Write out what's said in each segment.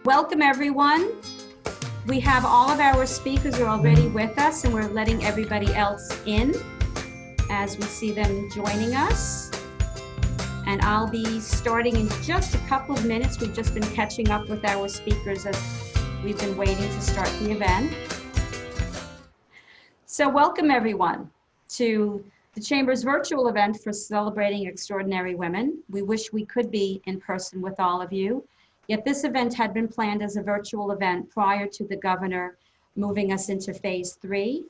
Welcome everyone. We have all of our speakers are already with us, and we're letting everybody else in as we see them joining us. And I'll be starting in just a couple of minutes. We've just been catching up with our speakers as we've been waiting to start the event. So welcome everyone to the Chamber's virtual event for celebrating extraordinary women. We wish we could be in person with all of you. Yet this event had been planned as a virtual event prior to the governor moving us into phase 3.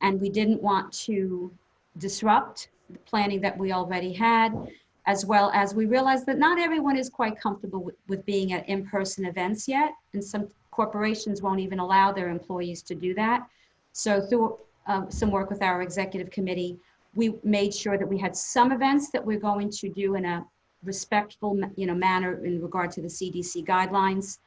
And we didn't want to disrupt the planning that we already had, as well as we realized that not everyone is quite comfortable with being at in-person events yet. And some corporations won't even allow their employees to do that. So through some work with our executive committee, we made sure that we had some events that we're going to do in a respectful, manner in regard to the CDC guidelines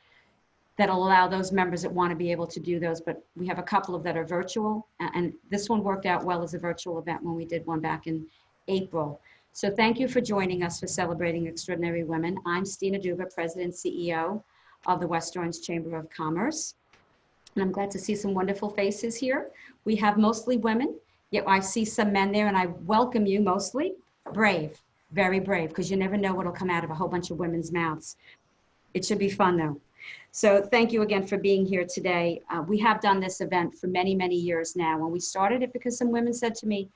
that'll allow those members that want to be able to do those. But we have a couple of that are virtual, and this one worked out well as a virtual event when we did one back in April. So thank you for joining us for Celebrating Extraordinary Women. I'm Stina, President and CEO of the West Orange Chamber of Commerce. And I'm glad to see some wonderful faces here. We have mostly women, yet I see some men there, and I welcome you mostly. Brave, very brave, because you never know what'll come out of a whole bunch of women's mouths. It should be fun though. So thank you again for being here today. We have done this event for many, many years now. When we started it, because some women said to me,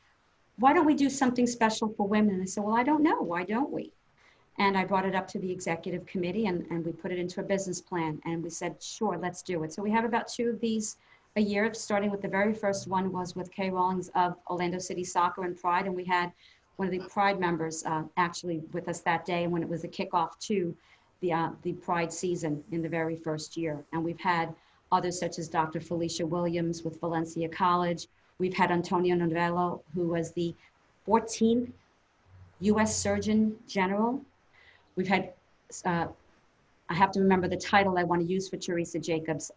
why don't we do something special for women? And I said, well, I don't know, why don't we? And I brought it up to the executive committee, and we put it into a business plan, and we said, sure, let's do it. So we have about 2 of these a year, starting with the very first one was with Kay Rawlings of Orlando City Soccer and Pride, and we had one of the Pride members actually with us that day, and when it was a kickoff to the Pride season in the very first year. And we've had others such as Dr. Felicia Williams with Valencia College. We've had Antonio Novello, who was the 14th U.S. Surgeon General. We've had, I have to remember the title I want to use for Teresa Jacobs.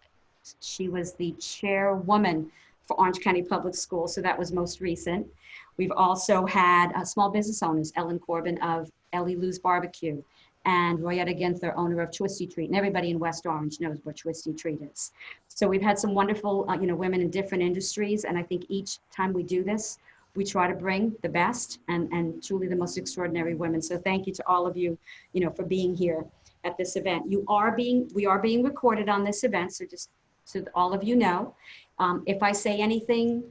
She was the chairwoman for Orange County Public Schools, so that was most recent. We've also had small business owners, Ellen Corbin of Ellie Lou's Barbecue, and Royetta Ginther, owner of Twisty Treat, and everybody in West Orange knows what Twisty Treat is. So we've had some wonderful, women in different industries, and I think each time we do this, we try to bring the best and truly the most extraordinary women. So thank you to all of you, for being here at this event. We are being recorded on this event, so just so that all of you know. If I say anything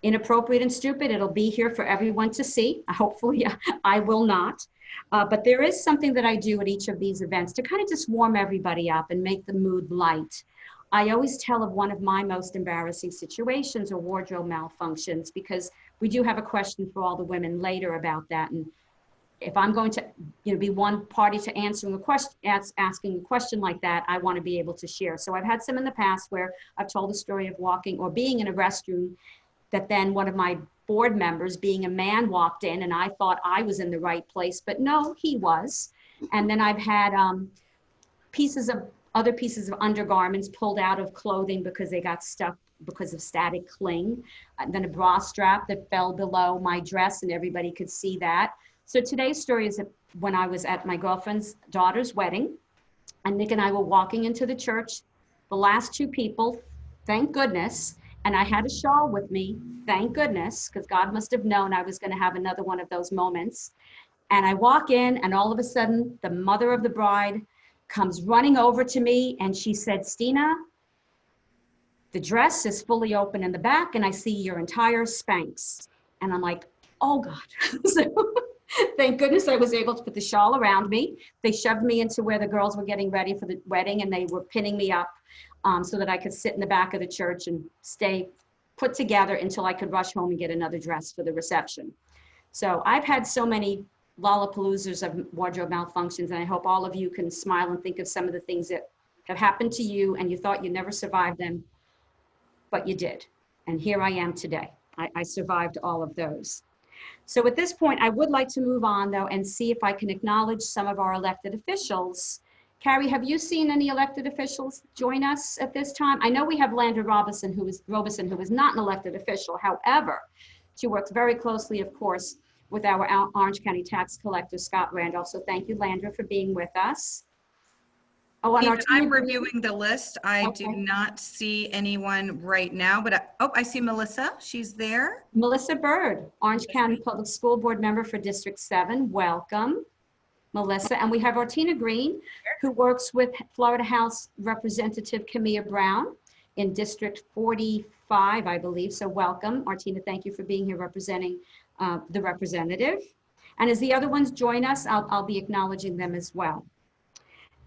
inappropriate and stupid, it'll be here for everyone to see. Hopefully I will not. But there is something that I do at each of these events to kind of just warm everybody up and make the mood light. I always tell of one of my most embarrassing situations or wardrobe malfunctions, because we do have a question for all the women later about that. And if I'm going to be one party to answering a question, asking a question like that, I want to be able to share. So I've had some in the past where I've told the story of walking or being in a restroom that then one of my board members, being a man, walked in, and I thought I was in the right place, but no, he was. And then I've had other pieces of undergarments pulled out of clothing because they got stuck because of static cling. And then a bra strap that fell below my dress, and everybody could see that. So today's story is when I was at my girlfriend's daughter's wedding, and Nick and I were walking into the church, the last 2 people, thank goodness, and I had a shawl with me, thank goodness, because God must have known I was going to have another one of those moments. And I walk in, and all of a sudden, the mother of the bride comes running over to me, and she said, Stina, the dress is fully open in the back, and I see your entire Spanx. And I'm like, oh God. So thank goodness I was able to put the shawl around me. They shoved me into where the girls were getting ready for the wedding, and they were pinning me up so that I could sit in the back of the church and stay put together until I could rush home and get another dress for the reception. So I've had so many Lollapaloozas of wardrobe malfunctions, and I hope all of you can smile and think of some of the things that have happened to you and you thought you never survived them, but you did. And here I am today. I survived all of those. So at this point, I would like to move on though and see if I can acknowledge some of our elected officials. Carrie, have you seen any elected officials join us at this time? I know we have Landra Robeson, who is not an elected official. However, she works very closely, of course, with our Orange County tax collector, Scott Randolph. So thank you, Landra, for being with us. Oh, on our I'm reviewing the list. I do Okay. not see anyone right now, but I see Melissa. She's there. Melissa Byrd, Orange County Public School Board Member for District 7. Welcome, Melissa. And we have Artina Green, who works with Florida House Representative Camilla Brown in District 45, I believe. So welcome, Artina. Thank you for being here representing the representative. And as the other ones join us, I'll be acknowledging them as well.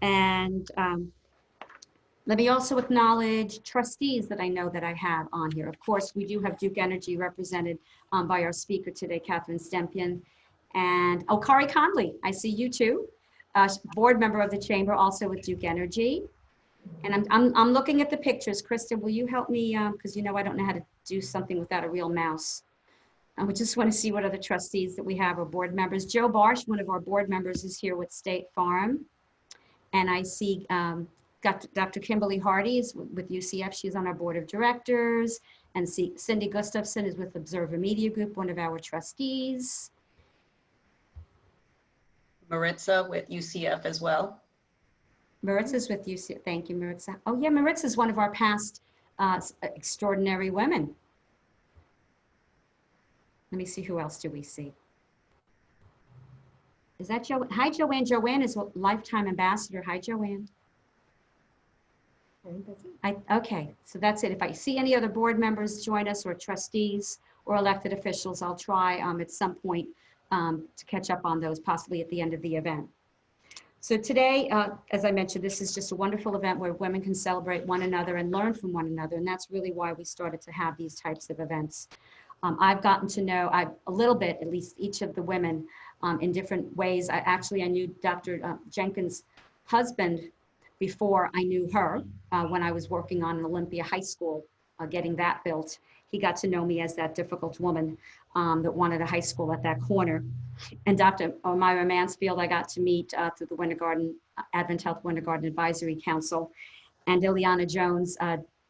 And let me also acknowledge trustees that I know that I have on here. Of course, we do have Duke Energy represented by our speaker today, Catherine Stempian. And, oh, Kari Conley, I see you too. Board member of the chamber, also with Duke Energy. And I'm looking at the pictures. Krista, will you help me? Because you know I don't know how to do something without a real mouse. And we just want to see what other trustees that we have or board members. Joe Barsh, one of our board members, is here with State Farm. And I see Dr. Kimberly Hardy is with UCF. She's on our board of directors. And Cindy Gustafson is with Observer Media Group, one of our trustees. Maritza with UCF as well. Maritza's with UCF. Thank you, Maritza. Oh yeah, Maritza's one of our past extraordinary women. Let me see, who else do we see? Is that Jo? Hi, Joanne. Joanne is a lifetime ambassador. Hi, Joanne. Okay, so that's it. If I see any other board members join us or trustees or elected officials, I'll try at some point to catch up on those, possibly at the end of the event. So today, as I mentioned, this is just a wonderful event where women can celebrate one another and learn from one another. And that's really why we started to have these types of events. I've gotten to know a little bit, at least each of the women in different ways. I knew Dr. Jenkins' husband before I knew her when I was working on an Olympia High School, getting that built. He got to know me as that difficult woman that wanted a high school at that corner. And Dr. Myra Mansfield, I got to meet through the Winter Garden, Advent Health Winter Garden Advisory Council. And Ileana Jones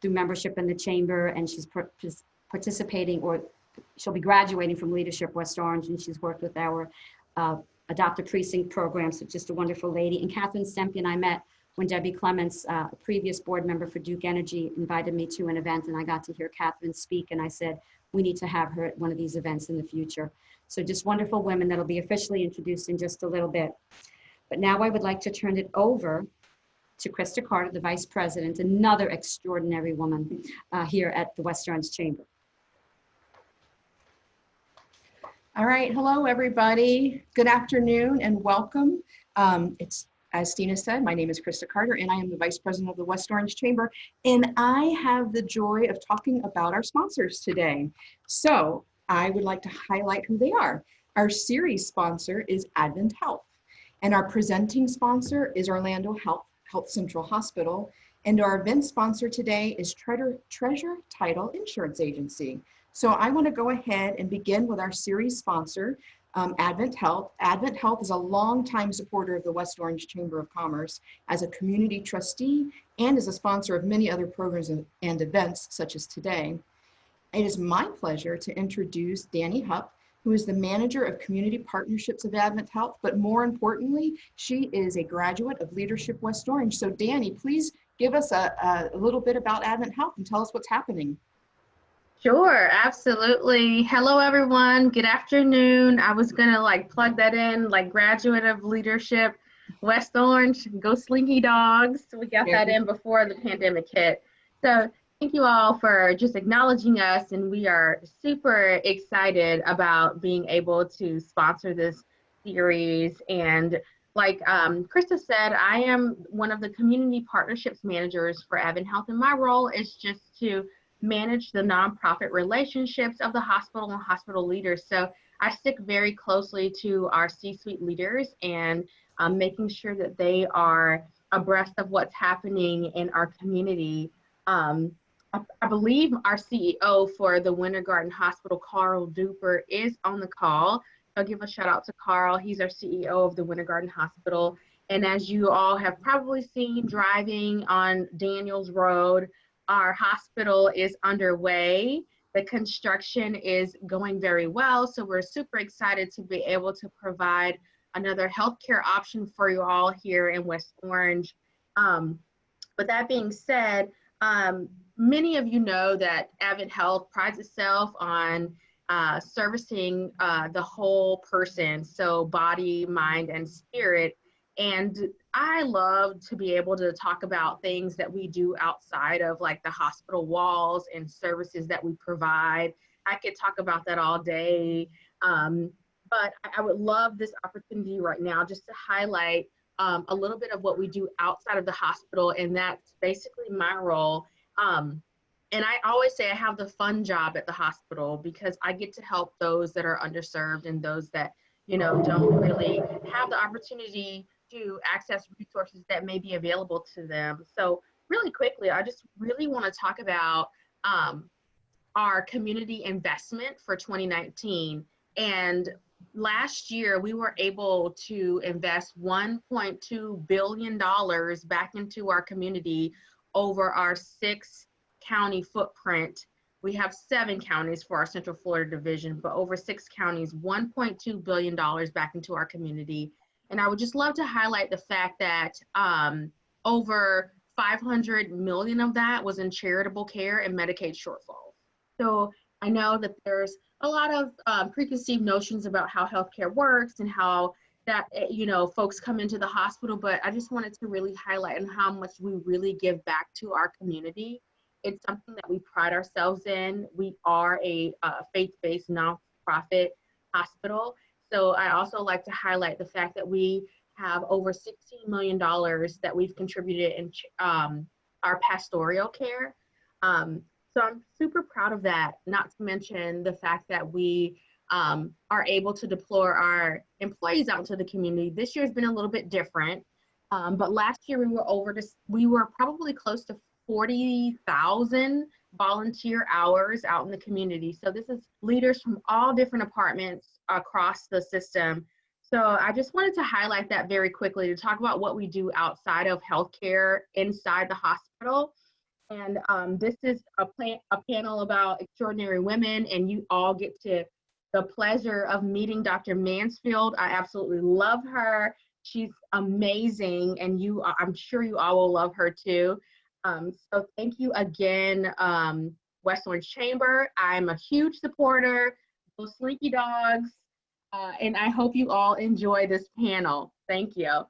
through membership in the chamber, and she's participating, or she'll be graduating from Leadership West Orange, and she's worked with our Adopt a Precinct program, so just a wonderful lady. And Catherine Stempian I met when Debbie Clements, a previous board member for Duke Energy, invited me to an event, and I got to hear Catherine speak, and I said, we need to have her at one of these events in the future. So just wonderful women that'll be officially introduced in just a little bit. But now I would like to turn it over to Krista Carter, the Vice President, another extraordinary woman here at the West Orange Chamber. All right, hello everybody. Good afternoon and welcome. It's, as Stina said, my name is Krista Carter and I am the Vice President of the West Orange Chamber, and I have the joy of talking about our sponsors today. So I would like to highlight who they are. Our series sponsor is Advent Health, and our presenting sponsor is Orlando Health Central Hospital, and our event sponsor today is Treasure Title Insurance Agency. So I want to go ahead and begin with our series sponsor, Advent Health. Advent Health is a longtime supporter of the West Orange Chamber of Commerce as a community trustee and as a sponsor of many other programs and events such as today. It is my pleasure to introduce Danny Hupp, who is the Manager of Community Partnerships of Advent Health, but more importantly, she is a graduate of Leadership West Orange. So Danny, please give us a little bit about Advent Health and tell us what's happening. Sure, absolutely. Hello, everyone. Good afternoon. I was going to plug that in, graduate of Leadership West Orange, go Slinky Dogs. We got that in before the pandemic hit. So thank you all for just acknowledging us, and we are super excited about being able to sponsor this series. And like Krista said, I am one of the community partnerships managers for Advent Health, and my role is just to manage the nonprofit relationships of the hospital and hospital leaders. So I stick very closely to our C-suite leaders and making sure that they are abreast of what's happening in our community. I believe our CEO for the Winter Garden Hospital, Carl Duper, is on the call. I'll give a shout out to Carl. He's our CEO of the Winter Garden Hospital. And as you all have probably seen driving on Daniels Road, our hospital is underway. The construction is going very well. So we're super excited to be able to provide another healthcare option for you all here in West Orange. But that being said, many of you know that Advent Health prides itself on servicing the whole person, so body, mind, and spirit. And I love to be able to talk about things that we do outside of like the hospital walls and services that we provide. I could talk about that all day. But I would love this opportunity right now just to highlight a little bit of what we do outside of the hospital, and that's basically my role. And I always say I have the fun job at the hospital because I get to help those that are underserved and those that, don't really have the opportunity to access resources that may be available to them. So really quickly, I just really want to talk about our community investment for 2019. And last year, we were able to invest $1.2 billion back into our community over our 6-county footprint. We have 7 counties for our Central Florida division, but over 6 counties, $1.2 billion back into our community. And I would just love to highlight the fact that over 500 million of that was in charitable care and Medicaid shortfalls. So I know that there's a lot of preconceived notions about how healthcare works and how that, folks come into the hospital, but I just wanted to really highlight on how much we really give back to our community. It's something that we pride ourselves in. We are a faith-based nonprofit hospital. So I also like to highlight the fact that we have over $16 million that we've contributed in our pastoral care. So I'm super proud of that, not to mention the fact that we are able to deploy our employees out into the community. This year has been a little bit different, but last year we were probably close to 40,000 volunteer hours out in the community. So this is leaders from all different departments across the system. So I just wanted to highlight that very quickly to talk about what we do outside of healthcare inside the hospital. And this is a panel about extraordinary women, and you all get the pleasure of meeting Dr. Mansfield. I absolutely love her. She's amazing, and I'm sure you all will love her too. So thank you again, West Orange Chamber. I'm a huge supporter. Go Slinky Dogs. And I hope you all enjoy this panel. Thank you.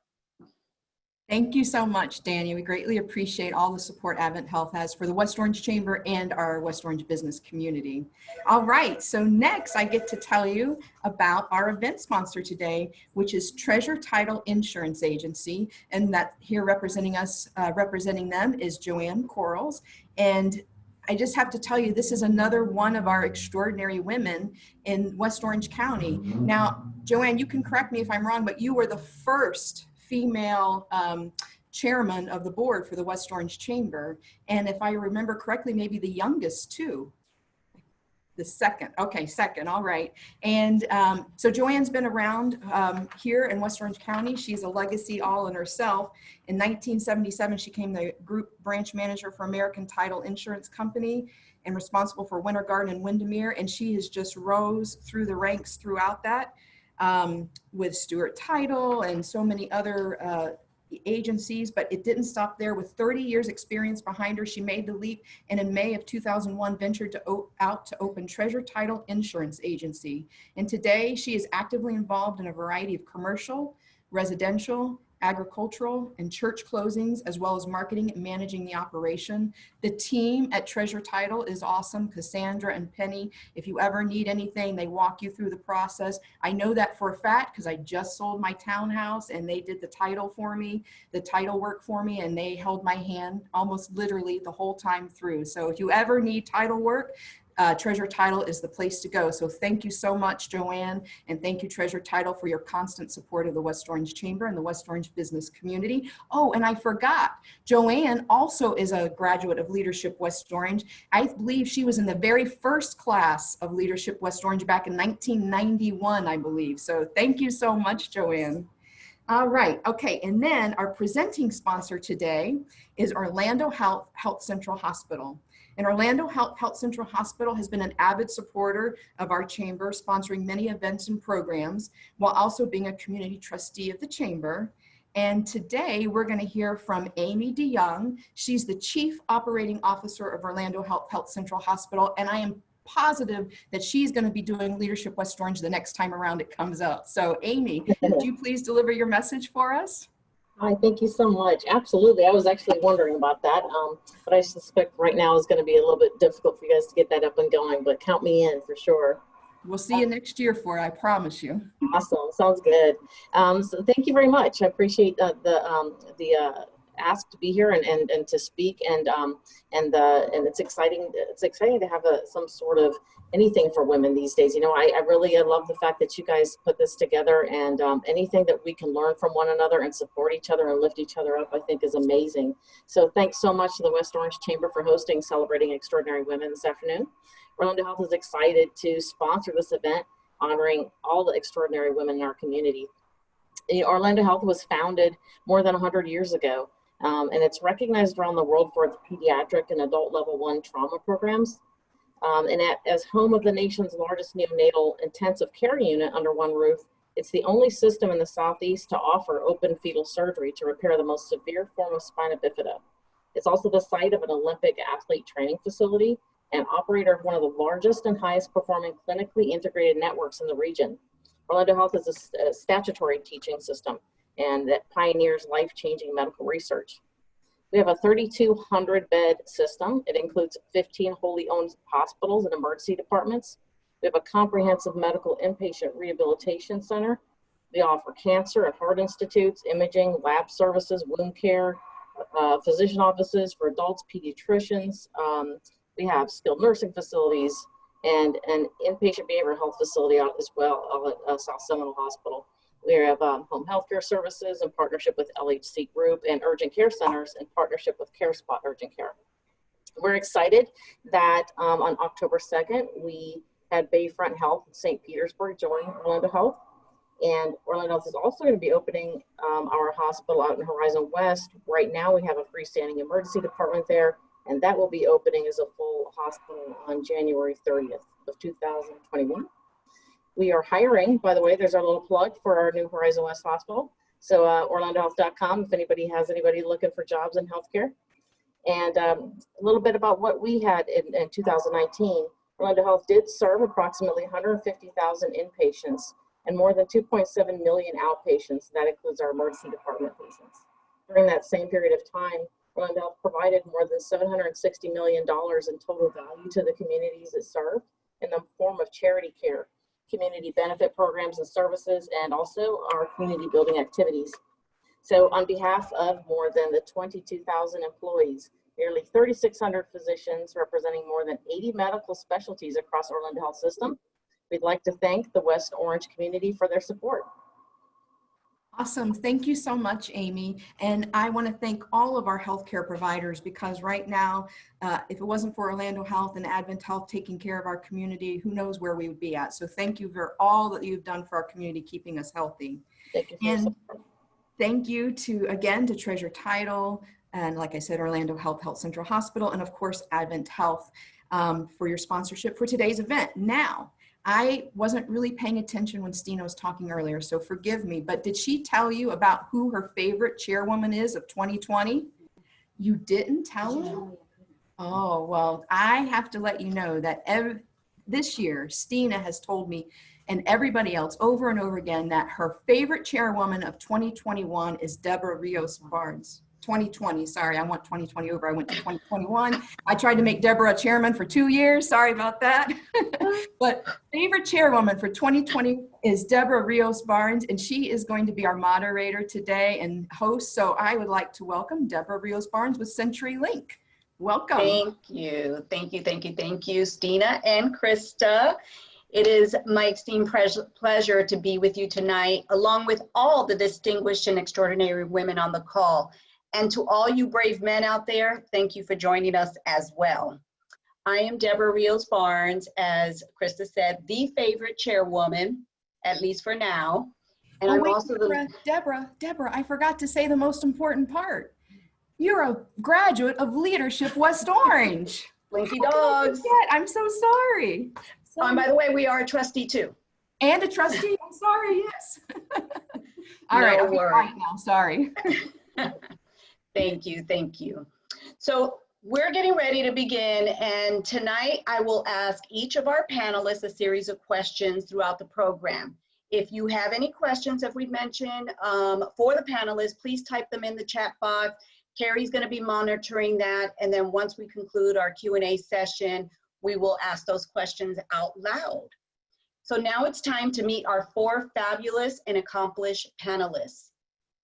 Thank you so much, Danny. We greatly appreciate all the support Advent Health has for the West Orange Chamber and our West Orange business community. All right, so next I get to tell you about our event sponsor today, which is Treasure Title Insurance Agency, and that here representing them is Joanne Quarles. And I just have to tell you, this is another one of our extraordinary women in West Orange County. Now, Joanne, you can correct me if I'm wrong, but you were the first female chairman of the board for the West Orange Chamber. And if I remember correctly, maybe the youngest too. The second, okay, second, all right. And so Joanne's been around here in West Orange County. She's a legacy all in herself. In 1977, she became the group branch manager for American Title Insurance Company and responsible for Winter Garden and Windermere. And she has just rose through the ranks throughout that. With Stewart Title and so many other agencies, but it didn't stop there. With 30 years experience behind her, she made the leap and in May of 2001 ventured out to open Treasure Title Insurance Agency. And today she is actively involved in a variety of commercial, residential, agricultural, and church closings, as well as marketing and managing the operation. The team at Treasure Title is awesome. Cassandra and Penny, if you ever need anything, they walk you through the process. I know that for a fact because I just sold my townhouse and they did the title for me, the title work for me, and they held my hand almost literally the whole time through. So if you ever need title work, Treasure Title is the place to go. So thank you so much, Joanne, and thank you, Treasure Title, for your constant support of the West Orange Chamber and the West Orange business community. Oh, and I forgot, Joanne also is a graduate of Leadership West Orange. I believe she was in the very first class of Leadership West Orange back in 1991, I believe. So thank you so much, Joanne. All right, okay, and then our presenting sponsor today is Orlando Health Central Hospital. And Orlando Health Central Hospital has been an avid supporter of our chamber, sponsoring many events and programs, while also being a community trustee of the chamber. And today we're going to hear from Amy DeYoung. She's the Chief Operating Officer of Orlando Health Central Hospital, and I am positive that she's going to be doing Leadership West Orange the next time around it comes up. So Amy, would you please deliver your message for us? Hi, thank you so much. Absolutely. I was actually wondering about that, but I suspect right now is going to be a little bit difficult for you guys to get that up and going, but count me in for sure. We'll see you next year for it, I promise you. Awesome. Sounds good. So thank you very much. I appreciate the ask to be here and to speak, and it's exciting. It's exciting to have some sort of anything for women these days. You know, I really love the fact that you guys put this together, and anything that we can learn from one another and support each other and lift each other up, I think is amazing. So thanks so much to the West Orange Chamber for hosting Celebrating Extraordinary Women this afternoon. Orlando Health is excited to sponsor this event honoring all the extraordinary women in our community. Orlando Health was founded more than 100 years ago, and it's recognized around the world for its pediatric and adult level 1 trauma programs. As home of the nation's largest neonatal intensive care unit under one roof, it's the only system in the Southeast to offer open fetal surgery to repair the most severe form of spina bifida. It's also the site of an Olympic athlete training facility and operator of one of the largest and highest performing clinically integrated networks in the region. Orlando Health is a statutory teaching system and that pioneers life-changing medical research. We have a 3,200 bed system. It includes 15 wholly owned hospitals and emergency departments. We have a comprehensive medical inpatient rehabilitation center. We offer cancer and heart institutes, imaging, lab services, wound care, physician offices for adults, pediatricians. We have skilled nursing facilities and an inpatient behavioral health facility out as well at South Seminole Hospital. We have home health care services in partnership with LHC Group and urgent care centers in partnership with CareSpot Urgent Care. We're excited that on October 2nd, we had Bayfront Health in St. Petersburg join Orlando Health. And Orlando Health is also going to be opening our hospital out in Horizon West. Right now, we have a freestanding emergency department there, and that will be opening as a full hospital on January 30th of 2021. We are hiring, by the way, there's our little plug for our new Horizon West Hospital. So orlandohealth.com if anybody has anybody looking for jobs in healthcare. And a little bit about what we had in 2019. Orlando Health did serve approximately 150,000 inpatients and more than 2.7 million outpatients. That includes our emergency department patients. During that same period of time, Orlando Health provided more than $760 million in total value to the communities it served in the form of charity care, community benefit programs and services, and also our community building activities. So on behalf of more than the 22,000 employees, nearly 3,600 physicians representing more than 80 medical specialties across Orlando Health System, we'd like to thank the West Orange community for their support. Awesome. Thank you so much, Amy. And I want to thank all of our healthcare providers, because right now, if it wasn't for Orlando Health and Advent Health taking care of our community, who knows where we would be at. So thank you for all that you've done for our community, keeping us healthy. Thank you for and thank you again to Treasure Title, and like I said, Orlando Health Central Hospital, and of course, Advent Health for your sponsorship for today's event. Now, I wasn't really paying attention when Stina was talking earlier, so forgive me, but did she tell you about who her favorite chairwoman is of 2020? You didn't tell her? Oh, well, I have to let you know that this year, Stina has told me and everybody else over and over again that her favorite chairwoman of 2021 is Deborah Rios Barnes. 2020, sorry, I want 2020 over. I went to 2021. I tried to make Deborah a chairman for 2 years. Sorry about that. But favorite chairwoman for 2020 is Deborah Rios Barnes, and she is going to be our moderator today and host. So I would like to welcome Deborah Rios Barnes with CenturyLink. Welcome. Thank you. Thank you. Thank you. Thank you, Stina and Krista. It is my esteemed pleasure to be with you tonight, along with all the distinguished and extraordinary women on the call. And to all you brave men out there, thank you for joining us as well. I am Deborah Rios Barnes, as Krista said, the favorite chairwoman, at least for now. And I'm wait, also Deborah, I forgot to say the most important part. You're a graduate of Leadership West Orange. Blinky dogs. I'm so sorry. And by the way, we are a trustee too. And a trustee, I'm sorry, yes. All right, No I'll be worries. quiet now, sorry. Thank you, thank you. So we're getting ready to begin, and tonight I will ask each of our panelists a series of questions throughout the program. If you have any questions, as we've mentioned, for the panelists, please type them in the chat box. Carrie's going to be monitoring that, and then once we conclude our Q&A session, we will ask those questions out loud. So now it's time to meet our four fabulous and accomplished panelists.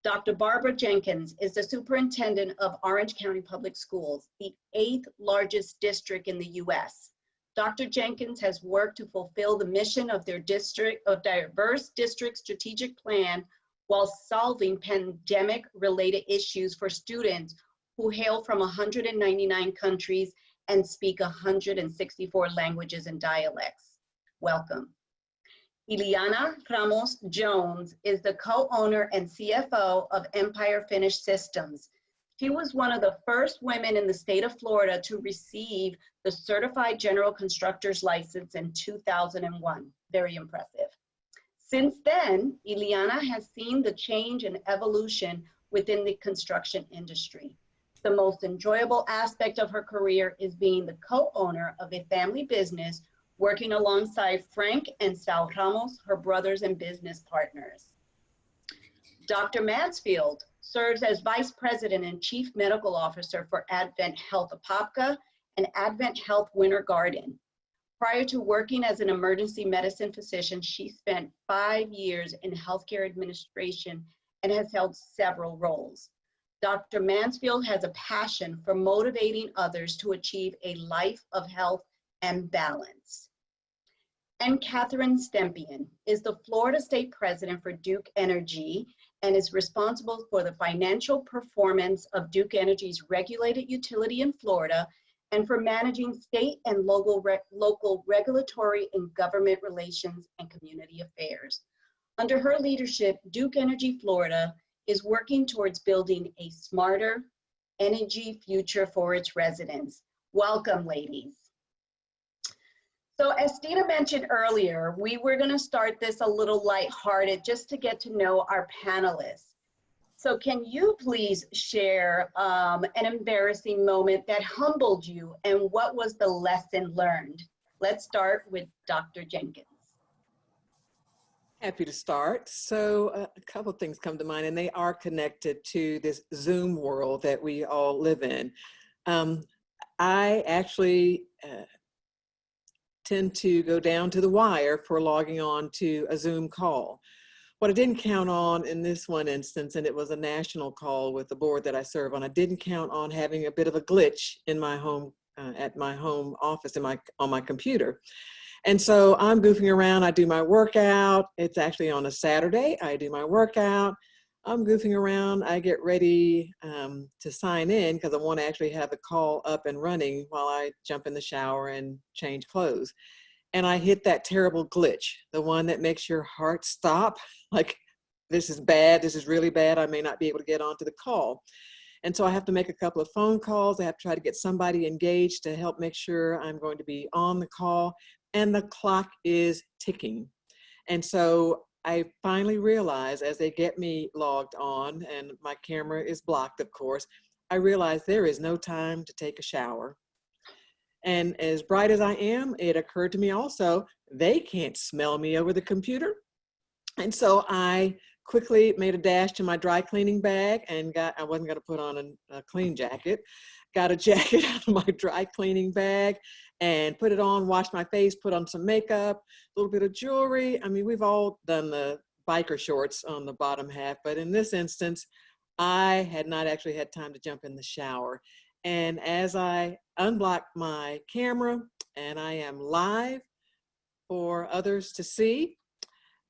Dr. Barbara Jenkins is the superintendent of Orange County Public Schools, the 8th largest district in the U.S. Dr. Jenkins has worked to fulfill the mission of their diverse district strategic plan while solving pandemic-related issues for students who hail from 199 countries and speak 164 languages and dialects. Welcome. Ileana Ramos Jones is the co-owner and CFO of Empire Finished Systems. She was one of the first women in the state of Florida to receive the Certified General Constructor's License in 2001. Very impressive. Since then, Ileana has seen the change and evolution within the construction industry. The most enjoyable aspect of her career is being the co-owner of a family business, working alongside Frank and Sal Ramos, her brothers and business partners. Dr. Mansfield serves as Vice President and Chief Medical Officer for Advent Health Apopka and Advent Health Winter Garden. Prior to working as an emergency medicine physician, she spent 5 years in healthcare administration and has held several roles. Dr. Mansfield has a passion for motivating others to achieve a life of health and balance. And Catherine Stempian is the Florida State President for Duke Energy and is responsible for the financial performance of Duke Energy's regulated utility in Florida and for managing state and local regulatory and government relations and community affairs. Under her leadership, Duke Energy Florida is working towards building a smarter energy future for its residents. Welcome, ladies. So as Stina mentioned earlier, we were going to start this a little lighthearted just to get to know our panelists. So can you please share an embarrassing moment that humbled you, and what was the lesson learned? Let's start with Dr. Jenkins. Happy to start. So a couple of things come to mind, and they are connected to this Zoom world that we all live in. I actually tend to go down to the wire for logging on to a Zoom call. What I didn't count on in this one instance, and it was a national call with the board that I serve on, I didn't count on having a bit of a glitch in my home, at my home office on my computer. And so I'm goofing around, I do my workout. It's actually on a Saturday, I do my workout. I'm goofing around, I get ready to sign in because I want to actually have the call up and running while I jump in the shower and change clothes. And I hit that terrible glitch, the one that makes your heart stop, like this is bad, this is really bad, I may not be able to get onto the call. And so I have to make a couple of phone calls, I have to try to get somebody engaged to help make sure I'm going to be on the call, and the clock is ticking. And so I finally realized as they get me logged on, and my camera is blocked, of course, I realized there is no time to take a shower. And as bright as I am, it occurred to me also, they can't smell me over the computer. And so I quickly made a dash to my dry cleaning bag and I wasn't gonna put on a clean jacket, got a jacket out of my dry cleaning bag and put it on, washed my face, put on some makeup, a little bit of jewelry. I mean, we've all done the biker shorts on the bottom half, but in this instance, I had not actually had time to jump in the shower. And as I unblock my camera and I am live for others to see,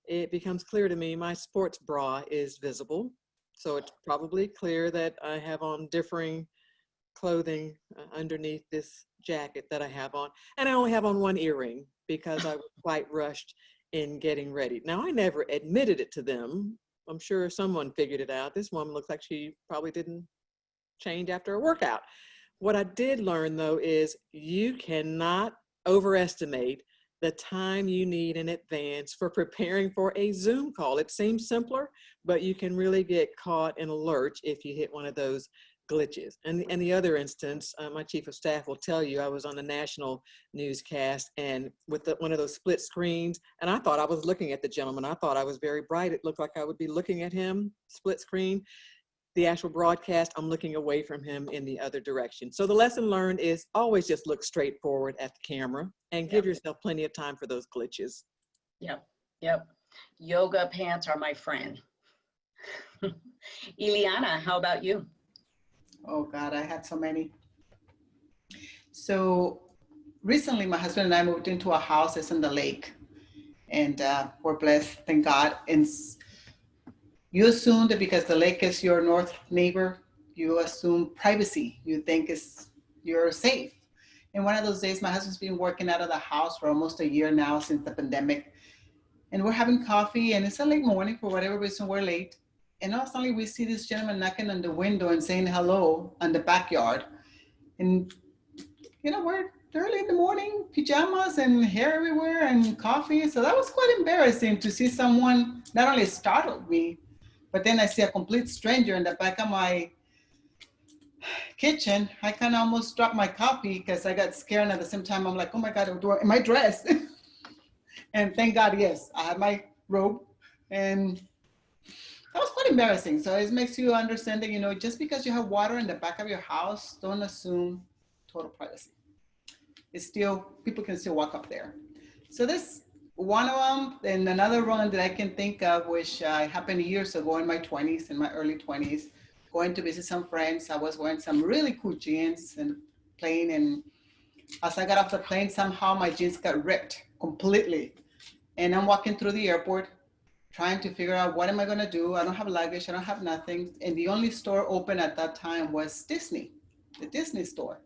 it becomes clear to me my sports bra is visible. So it's probably clear that I have on differing clothing underneath this jacket that I have on. And I only have on one earring because I was quite rushed in getting ready. Now, I never admitted it to them. I'm sure someone figured it out. This woman looks like she probably didn't change after a workout. What I did learn though is you cannot overestimate the time you need in advance for preparing for a Zoom call. It seems simpler, but you can really get caught in a lurch if you hit one of those glitches. And the other instance, my chief of staff will tell you, I was on a national newscast and with one of those split screens, and I thought I was looking at the gentleman. I thought I was very bright. It looked like I would be looking at him, split screen. The actual broadcast, I'm looking away from him in the other direction. So the lesson learned is always just look straight forward at the camera and give yourself plenty of time for those glitches. Yep, yep. Yoga pants are my friend. Ileana, how about you? Oh God, I had so many. So recently my husband and I moved into a house that's in the lake, and we're blessed, thank God. And you assume that because the lake is your north neighbor, you assume privacy. You think you're safe. And one of those days, my husband's been working out of the house for almost a year now since the pandemic. And we're having coffee, and it's a late morning. For whatever reason, we're late. And all suddenly we see this gentleman knocking on the window and saying hello on the backyard. And, you know, we're early in the morning, pajamas and hair everywhere and coffee. So that was quite embarrassing to see someone. Not only startled me, but then I see a complete stranger in the back of my kitchen. I kind of almost dropped my coffee because I got scared. And at the same time, I'm like, oh my God, am I dressed? And thank God, yes, I had my robe. And that was quite embarrassing. So it makes you understand that, you know, just because you have water in the back of your house, don't assume total privacy. It's still, people can still walk up there. So this one of them, and another one that I can think of, which happened years ago in my 20s, in my early 20s, going to visit some friends. I was wearing some really cool jeans and plane. And as I got off the plane, somehow my jeans got ripped completely. And I'm walking through the airport, trying to figure out what am I gonna do? I don't have luggage, I don't have nothing. And the only store open at that time was Disney, the Disney store.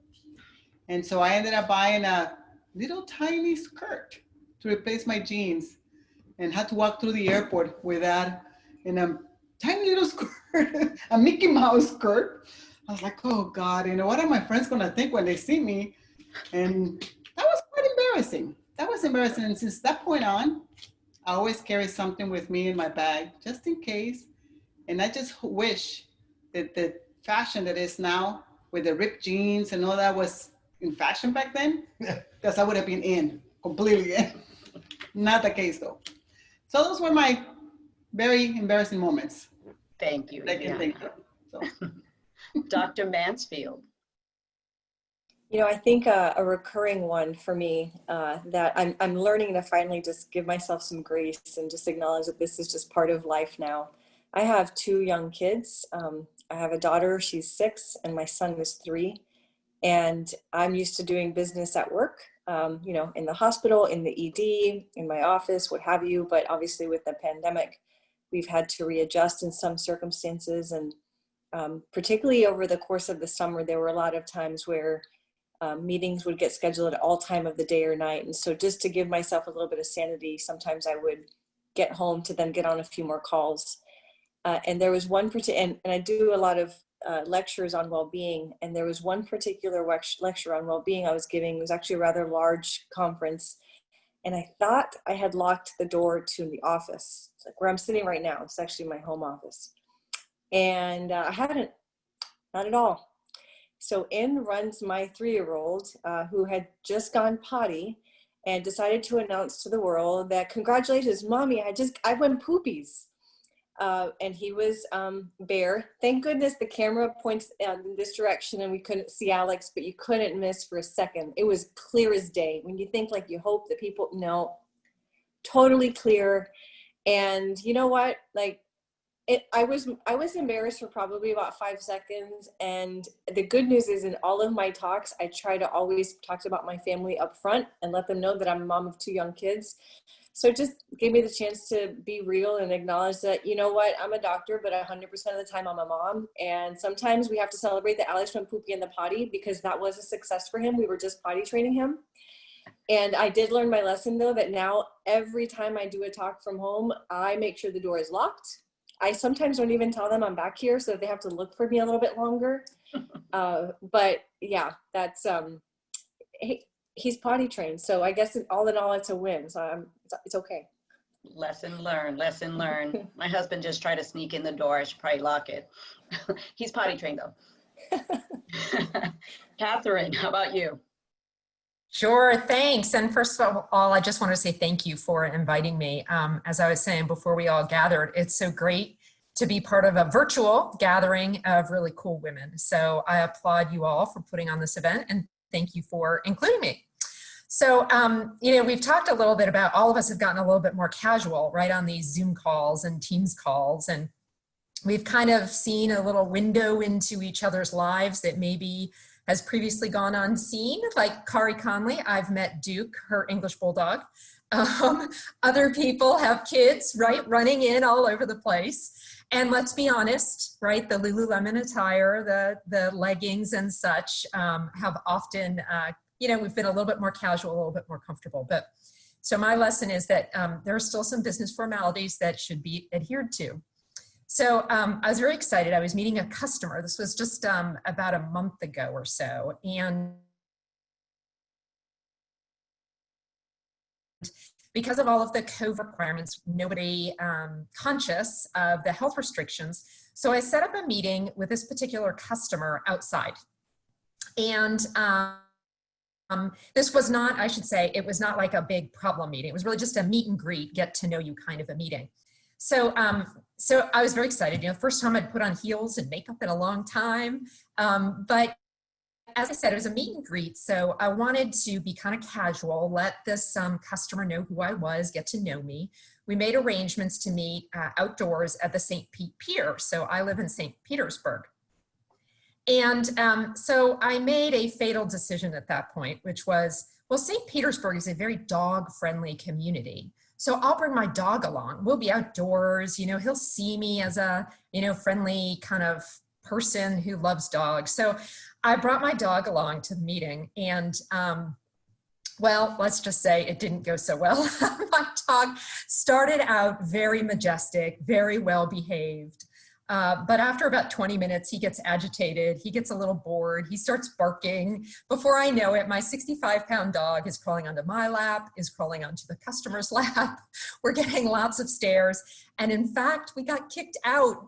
And so I ended up buying a little tiny skirt to replace my jeans, and had to walk through the airport with that in a tiny little skirt, a Mickey Mouse skirt. I was like, oh God, you know, what are my friends gonna think when they see me? And that was quite embarrassing. That was embarrassing. And since that point on, I always carry something with me in my bag, just in case. And I just wish that the fashion that is now with the ripped jeans and all that was in fashion back then, because I would have been in, completely in. Not the case though. So those were my very embarrassing moments. Thank you. I can think of. So. Dr. Mansfield. You know, I think a recurring one for me that I'm learning to finally just give myself some grace and just acknowledge that this is just part of life now. I have two young kids. I have a daughter, she's 6, and my son is 3. And I'm used to doing business at work, you know, in the hospital, in the ED, in my office, what have you. But obviously with the pandemic, we've had to readjust in some circumstances. And particularly over the course of the summer, there were a lot of times where meetings would get scheduled at all time of the day or night. And so just to give myself a little bit of sanity, sometimes I would get home to then get on a few more calls. And there was one particular, and I do a lot of lectures on well-being, and there was one particular lecture on well-being I was giving. It was actually a rather large conference, and I thought I had locked the door to the office. It's like where I'm sitting right now. It's actually my home office, and I hadn't, not at all. So in runs my 3-year-old who had just gone potty and decided to announce to the world that, congratulations, mommy, I went poopies. And he was Bear. Thank goodness the camera points in this direction and we couldn't see Alex, but you couldn't miss for a second. It was clear as day. When you think like you hope that people, no, totally clear. And you know what, like I was embarrassed for probably about 5 seconds. And the good news is in all of my talks, I try to always talk about my family up front and let them know that I'm a mom of 2 young kids. So it just gave me the chance to be real and acknowledge that, you know what, I'm a doctor, but 100% of the time I'm a mom. And sometimes we have to celebrate that Alex went poopy in the potty because that was a success for him. We were just potty training him. And I did learn my lesson though, that now every time I do a talk from home, I make sure the door is locked. I sometimes don't even tell them I'm back here so they have to look for me a little bit longer. But yeah, that's, he's potty trained. So I guess all in all, it's a win. So it's okay. Lesson learned, lesson learned. My husband just tried to sneak in the door. I should probably lock it. He's potty trained though. Catherine, how about you? Sure, thanks. And first of all, I just want to say thank you for inviting me. As I was saying before we all gathered, it's so great to be part of a virtual gathering of really cool women. So I applaud you all for putting on this event and thank you for including me. So, you know, we've talked a little bit about, all of us have gotten a little bit more casual, right, on these Zoom calls and Teams calls. And we've kind of seen a little window into each other's lives that maybe has previously gone unseen. Like Kari Conley, I've met Duke, her English Bulldog. Other people have kids, right, running in all over the place. And let's be honest, right, the Lululemon attire, the leggings and such have often, you know, we've been a little bit more casual, a little bit more comfortable. But so my lesson is that there are still some business formalities that should be adhered to. So I was very excited. I was meeting a customer. This was just about a month ago or so. And because of all of the COVID requirements, nobody conscious of the health restrictions. So I set up a meeting with this particular customer outside. And this was not, I should say, it was not like a big problem meeting. It was really just a meet and greet, get to know you kind of a meeting. So, so I was very excited. You know, first time I'd put on heels and makeup in a long time. But as I said, it was a meet and greet. So I wanted to be kind of casual, let this customer know who I was, get to know me. We made arrangements to meet outdoors at the St. Pete Pier. So I live in St. Petersburg. And so I made a fatal decision at that point, which was, well, St. Petersburg is a very dog-friendly community. So I'll bring my dog along. We'll be outdoors, you know, he'll see me as a, you know, friendly kind of person who loves dogs. So I brought my dog along to the meeting and, well, let's just say it didn't go so well. My dog started out very majestic, very well behaved. But after about 20 minutes, he gets agitated. He gets a little bored. He starts barking. Before I know it, my 65-pound dog is crawling onto my lap, is crawling onto the customer's lap. We're getting lots of stares. And in fact, we got kicked out.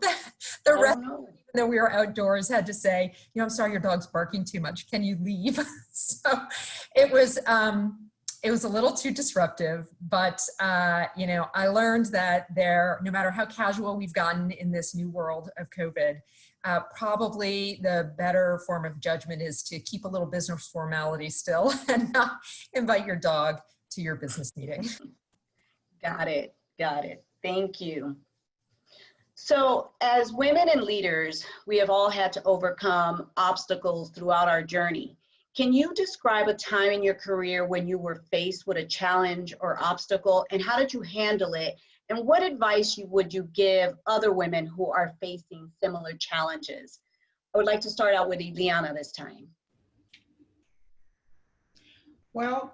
The rest, even though we were outdoors, had to say, you know, I'm sorry, your dog's barking too much. Can you leave? So it was a little too disruptive, but you know, I learned that no matter how casual we've gotten in this new world of COVID, probably the better form of judgment is to keep a little business formality still and not invite your dog to your business meeting. Got it, got it. Thank you. So as women and leaders, we have all had to overcome obstacles throughout our journey. Can you describe a time in your career when you were faced with a challenge or obstacle, and how did you handle it? And what advice would you give other women who are facing similar challenges? I would like to start out with Ileana this time. Well,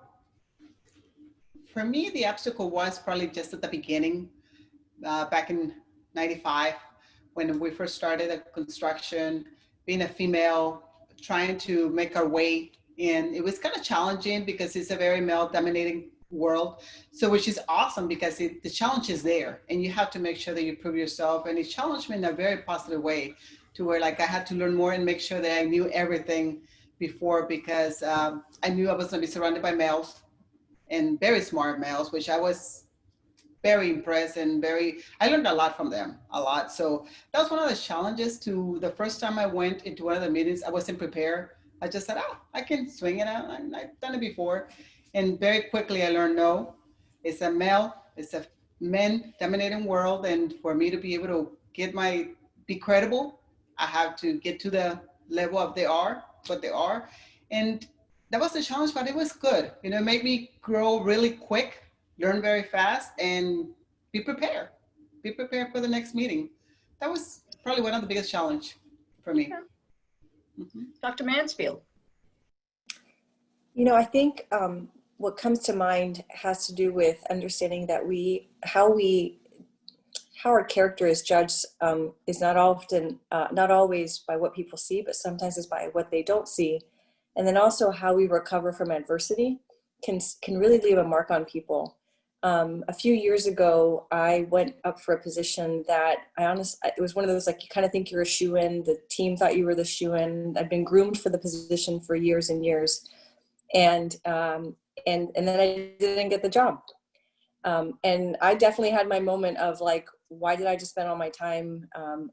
for me, the obstacle was probably just at the beginning, back in '95, when we first started the construction, being a female, trying to make our way in. It was kind of challenging because it's a very male-dominating world. So which is awesome because the challenge is there and you have to make sure that you prove yourself, and it challenged me in a very positive way to where like I had to learn more and make sure that I knew everything before, because I knew I was going to be surrounded by males and very smart males, which I was very impressed and I learned a lot from them, a lot. So that was one of the challenges. To the first time I went into one of the meetings, I wasn't prepared. I just said, I can swing it out. I've done it before. And very quickly I learned, no, it's a men dominating world. And for me to be able to be credible, I have to get to the level of what they are. And that was a challenge, but it was good. You know, it made me grow really quick, learn very fast, and be prepared. Be prepared for the next meeting. That was probably one of the biggest challenge for me. Mm-hmm. Dr. Mansfield. You know, I think what comes to mind has to do with understanding that how our character is judged is not always by what people see, but sometimes it's by what they don't see. And then also how we recover from adversity. can really leave a mark on people. A few years ago, I went up for a position that it was one of those, like, you kind of think you're a shoo-in. The team thought you were the shoo-in. I'd been groomed for the position for years and years. And then I didn't get the job. And I definitely had my moment of like, why did I just spend all my time?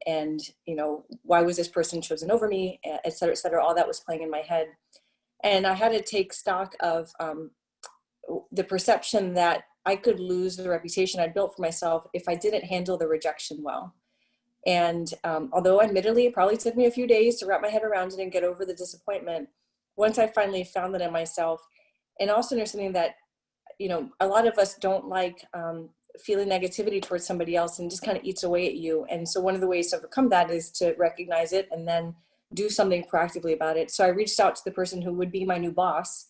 And, you know, why was this person chosen over me, et cetera, et cetera. All that was playing in my head. And I had to take stock of the perception that I could lose the reputation I built for myself if I didn't handle the rejection well. And although admittedly, it probably took me a few days to wrap my head around it and get over the disappointment, once I finally found that in myself, and also understanding that, you know, a lot of us don't like feeling negativity towards somebody else, and just kind of eats away at you. And so one of the ways to overcome that is to recognize it and then do something proactively about it. So I reached out to the person who would be my new boss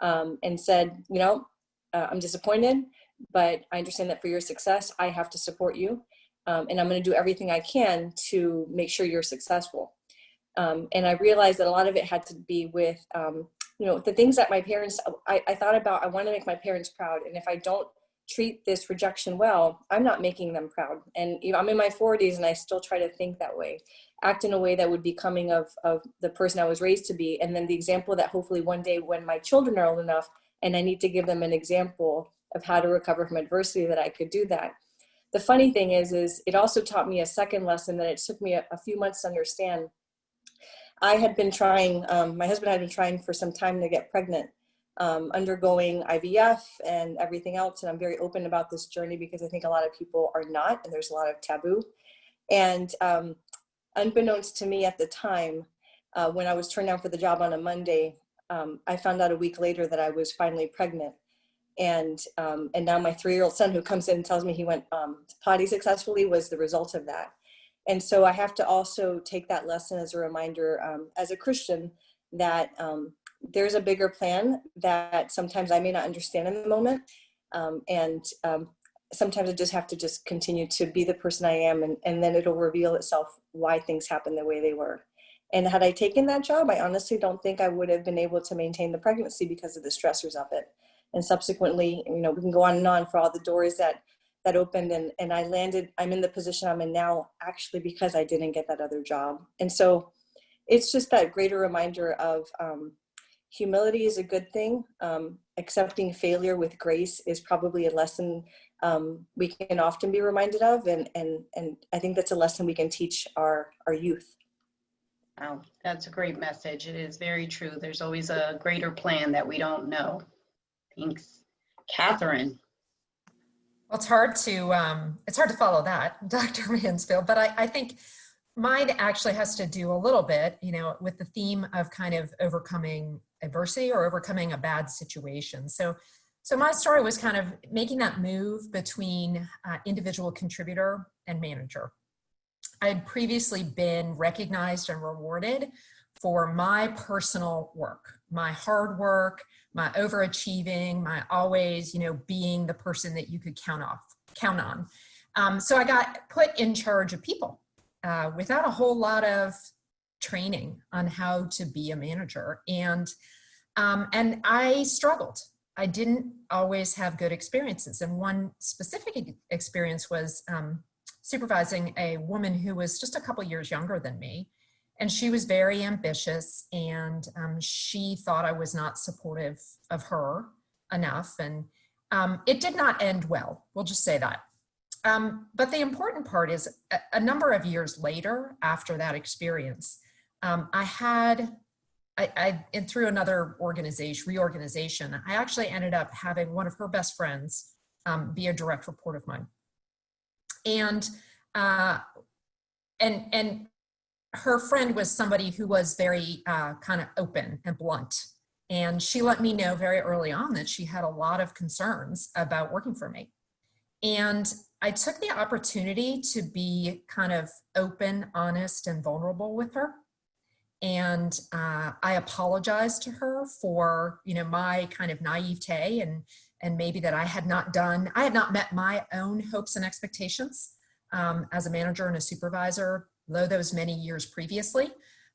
and said, you know, I'm disappointed, but I understand that for your success, I have to support you. And I'm going to do everything I can to make sure you're successful. And I realized that a lot of it had to be with, you know, the things that my parents, I thought about, I want to make my parents proud. And if I don't treat this rejection well, I'm not making them proud. And you know, I'm in my 40s and I still try to think that way, act in a way that would be coming of the person I was raised to be. And then the example that hopefully one day when my children are old enough and I need to give them an example of how to recover from adversity, that I could do that. The funny thing is it also taught me a second lesson that it took me a few months to understand. I had been trying, my husband had been trying for some time to get pregnant, undergoing IVF and everything else. And I'm very open about this journey because I think a lot of people are not, and there's a lot of taboo. And unbeknownst to me at the time, when I was turned down for the job on a Monday, I found out a week later that I was finally pregnant. And now my 3-year-old son, who comes in and tells me he went potty successfully, was the result of that. And so I have to also take that lesson as a reminder, as a Christian, that there's a bigger plan that sometimes I may not understand in the moment. Sometimes I just have to just continue to be the person I am, and then it'll reveal itself why things happen the way they were. And had I taken that job, I honestly don't think I would have been able to maintain the pregnancy because of the stressors of it. And subsequently, you know, we can go on and on for all the doors that opened, and I'm in the position I'm in now actually because I didn't get that other job. And so it's just that greater reminder of humility is a good thing. Accepting failure with grace is probably a lesson we can often be reminded of. And I think that's a lesson we can teach our youth. Wow, that's a great message. It is very true. There's always a greater plan that we don't know. Thanks. Catherine. Well, it's hard to follow that, Dr. Mansfield, but I think mine actually has to do a little bit, you know, with the theme of kind of overcoming adversity or overcoming a bad situation. So my story was kind of making that move between individual contributor and manager. I had previously been recognized and rewarded for my personal work, my hard work, my overachieving, my always, you know, being the person that you could count on. So I got put in charge of people without a whole lot of training on how to be a manager. And I struggled. I didn't always have good experiences. And one specific experience was supervising a woman who was just a couple years younger than me. And she was very ambitious, and she thought I was not supportive of her enough. And it did not end well, we'll just say that. But the important part is a number of years later, after that experience, and through another reorganization, I actually ended up having one of her best friends be a direct report of mine. And her friend was somebody who was very kind of open and blunt. And she let me know very early on that she had a lot of concerns about working for me. And I took the opportunity to be kind of open, honest, and vulnerable with her. And I apologized to her for, you know, my kind of naivete and maybe that I had not met my own hopes and expectations as a manager and a supervisor, though those many years previously.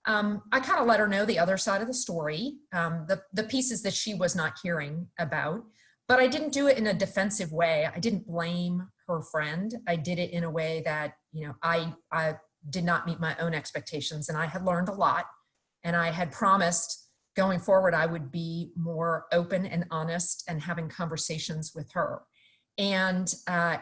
I kind of let her know the other side of the story, the pieces that she was not hearing about, but I didn't do it in a defensive way. I didn't blame her friend. I did it in a way that, you know, I did not meet my own expectations, and I had learned a lot, and I had promised going forward I would be more open and honest and having conversations with her. And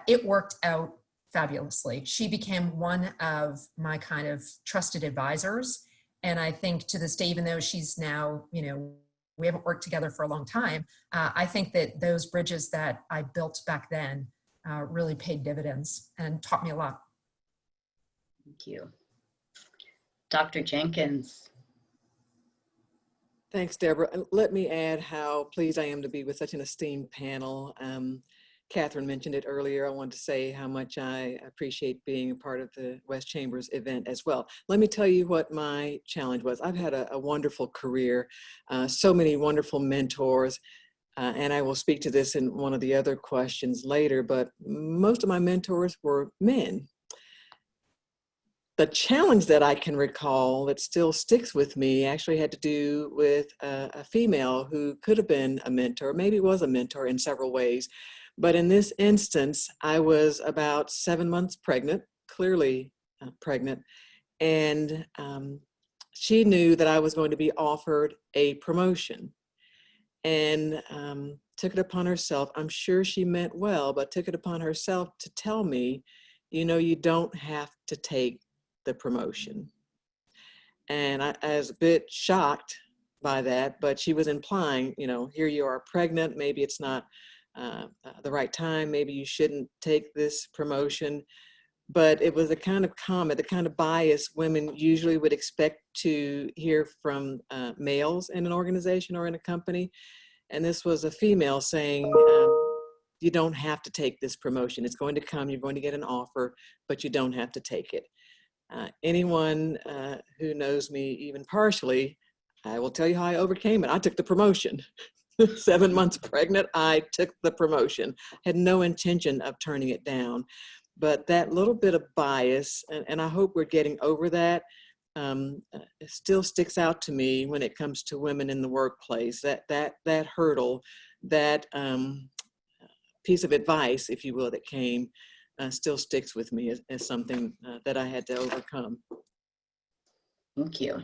it worked out fabulously. She became one of my kind of trusted advisors. And I think to this day, even though she's now, you know, we haven't worked together for a long time, I think that those bridges that I built back then really paid dividends and taught me a lot. Thank you. Dr. Jenkins. Thanks, Deborah. And let me add how pleased I am to be with such an esteemed panel. Catherine mentioned it earlier. I wanted to say how much I appreciate being a part of the West Chambers event as well. Let me tell you what my challenge was. I've had a wonderful career, so many wonderful mentors, and I will speak to this in one of the other questions later, but most of my mentors were men. The challenge that I can recall that still sticks with me actually had to do with a female who could have been a mentor, maybe was a mentor in several ways. But in this instance, I was about 7 months pregnant, clearly pregnant, and she knew that I was going to be offered a promotion, and took it upon herself, I'm sure she meant well, but took it upon herself to tell me, you know, you don't have to take the promotion. And I was a bit shocked by that, but she was implying, you know, here you are pregnant, maybe it's not the right time, maybe you shouldn't take this promotion. But it was the kind of comment, the kind of bias women usually would expect to hear from males in an organization or in a company. And this was a female saying, you don't have to take this promotion. It's going to come, you're going to get an offer, but you don't have to take it. Anyone who knows me even partially, I will tell you how I overcame it. I took the promotion. 7 months pregnant, I took the promotion. Had no intention of turning it down. But that little bit of bias, and I hope we're getting over that, it still sticks out to me when it comes to women in the workplace. That hurdle, that piece of advice, if you will, that came, still sticks with me as something that I had to overcome. Thank you.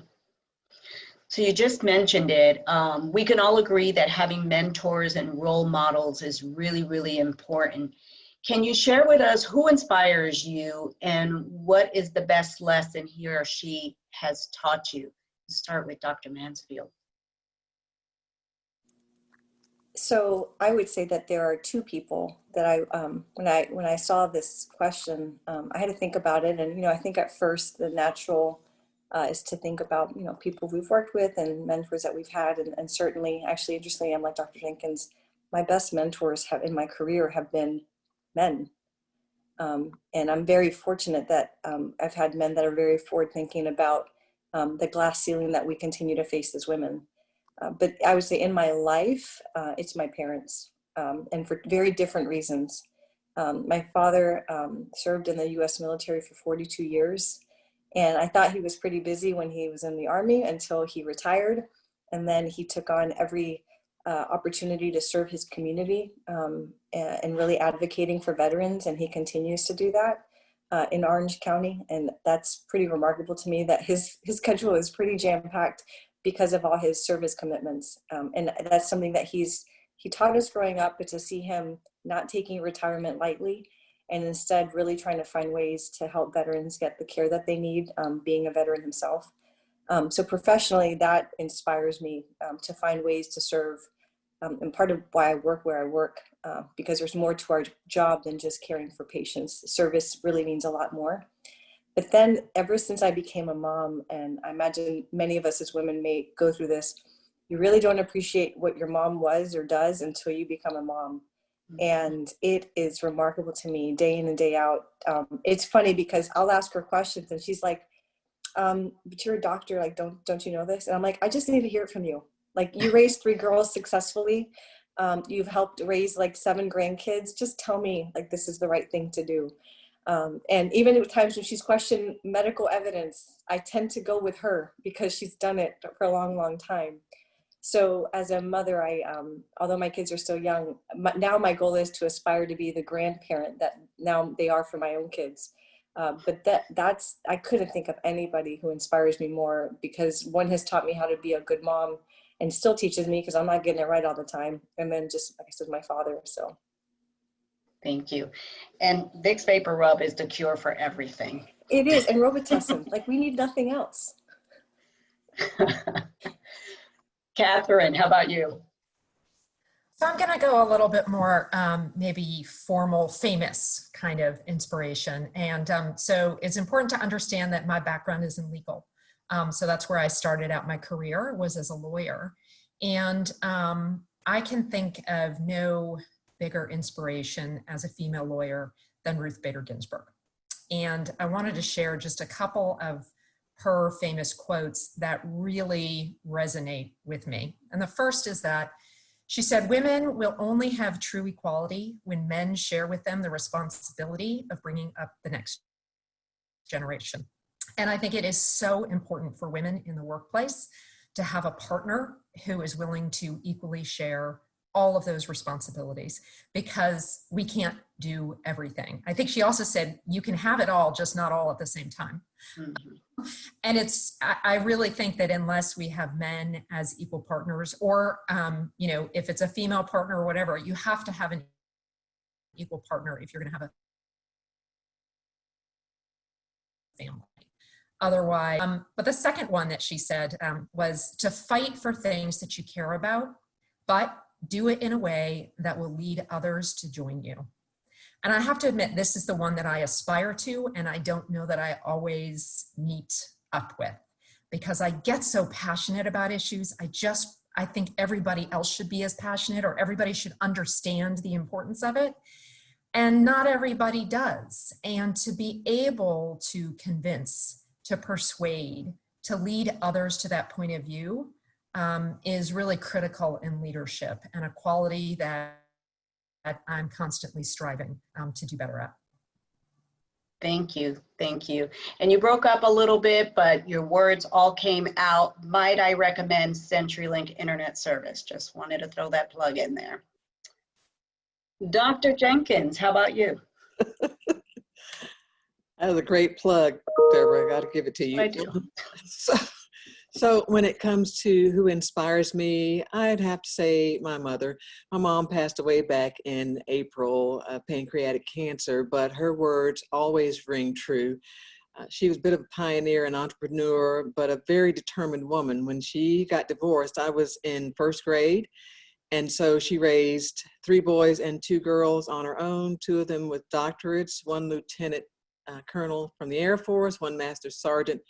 So you just mentioned it. We can all agree that having mentors and role models is really, really important. Can you share with us who inspires you and what is the best lesson he or she has taught you? Let's start with Dr. Mansfield. So I would say that there are two people that when I saw this question, I had to think about it. And, you know, I think at first the natural is to think about, you know, people we've worked with and mentors that we've had. And certainly, actually, interestingly, I'm like Dr. Jenkins, my best mentors in my career have been men. And I'm very fortunate that I've had men that are very forward thinking about the glass ceiling that we continue to face as women. But I would say in my life, it's my parents, and for very different reasons. My father served in the US military for 42 years. And I thought he was pretty busy when he was in the Army until he retired. And then he took on every opportunity to serve his community and really advocating for veterans. And he continues to do that in Orange County. And that's pretty remarkable to me that his schedule is pretty jam-packed because of all his service commitments. And that's something that he taught us growing up, but to see him not taking retirement lightly and instead really trying to find ways to help veterans get the care that they need, being a veteran himself. So professionally, that inspires me to find ways to serve. And part of why I work where I work, because there's more to our job than just caring for patients. Service really means a lot more. But then ever since I became a mom, and I imagine many of us as women may go through this, you really don't appreciate what your mom was or does until you become a mom. And it is remarkable to me day in and day out. It's funny because I'll ask her questions and she's like, but you're a doctor, like, don't you know this? And I'm like, I just need to hear it from you. Like, you raised 3 girls successfully. You've helped raise like 7 grandkids. Just tell me, like, this is the right thing to do. And even at times when she's questioned medical evidence, I tend to go with her because she's done it for a long, long time. So as a mother, although my kids are still young, now my goal is to aspire to be the grandparent that now they are for my own kids. But I couldn't think of anybody who inspires me more, because one has taught me how to be a good mom and still teaches me, because I'm not getting it right all the time. And then just, like I said, my father, so. Thank you. And Vicks Vapor Rub is the cure for everything. It is, and Robitussin, like we need nothing else. Catherine, how about you? So I'm going to go a little bit more maybe formal, famous kind of inspiration. And so it's important to understand that my background is in legal. So that's where I started out my career, was as a lawyer. And I can think of no bigger inspiration as a female lawyer than Ruth Bader Ginsburg. And I wanted to share just a couple of her famous quotes that really resonate with me. And the first is that she said, "Women will only have true equality when men share with them the responsibility of bringing up the next generation." And I think it is so important for women in the workplace to have a partner who is willing to equally share all of those responsibilities, because we can't do everything. I think she also said, you can have it all, just not all at the same time. Mm-hmm. And I really think that unless we have men as equal partners, or, if it's a female partner or whatever, you have to have an equal partner if you're going to have a family. Otherwise, but the second one that she said was to fight for things that you care about, but do it in a way that will lead others to join you. And I have to admit, this is the one that I aspire to, and I don't know that I always meet up with, because I get so passionate about issues. I think everybody else should be as passionate, or everybody should understand the importance of it. And not everybody does. And to be able to convince, to persuade, to lead others to that point of view is really critical in leadership, and a quality that I'm constantly striving to do better at. Thank you. Thank you. And you broke up a little bit, but your words all came out. Might I recommend CenturyLink Internet Service? Just wanted to throw that plug in there. Dr. Jenkins, how about you? That was a great plug, Deborah. I got to give it to you. I do. So when it comes to who inspires me, I'd have to say my mother. My mom passed away back in April of pancreatic cancer, but her words always ring true. She was a bit of a pioneer and entrepreneur, but a very determined woman. When she got divorced, I was in first grade. And so she raised 3 boys and 2 girls on her own, 2 of them with doctorates, 1 lieutenant colonel from the Air Force, 1 master sergeant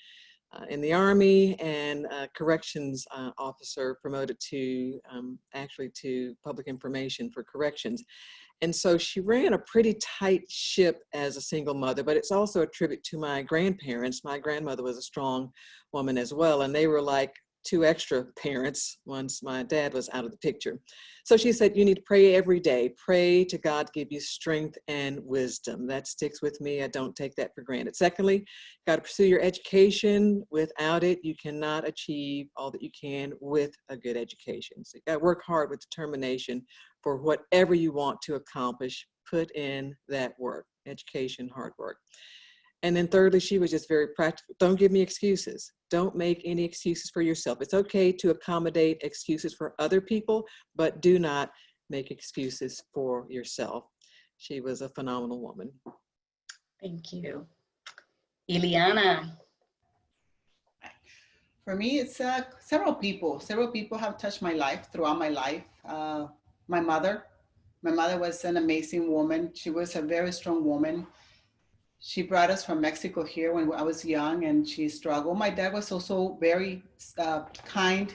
in the Army, and a corrections officer promoted to actually to public information for corrections. And so she ran a pretty tight ship as a single mother, but it's also a tribute to my grandparents. My grandmother was a strong woman as well, and they were like 2 extra parents once my dad was out of the picture. So she said, you need to pray every day. Pray to God to give you strength and wisdom. That sticks with me. I don't take that for granted. Secondly, got to pursue your education. Without it, you cannot achieve all that you can with a good education. So you got to work hard with determination for whatever you want to accomplish. Put in that work, education, hard work. And then thirdly, she was just very practical. Don't give me excuses. Don't make any excuses for yourself. It's okay to accommodate excuses for other people, but do not make excuses for yourself. She was a phenomenal woman. Thank you. Ileana. For me, it's several people. Several people have touched my life throughout my life. My mother was an amazing woman. She was a very strong woman. She brought us from Mexico here when I was young, and she struggled. My dad was also very kind,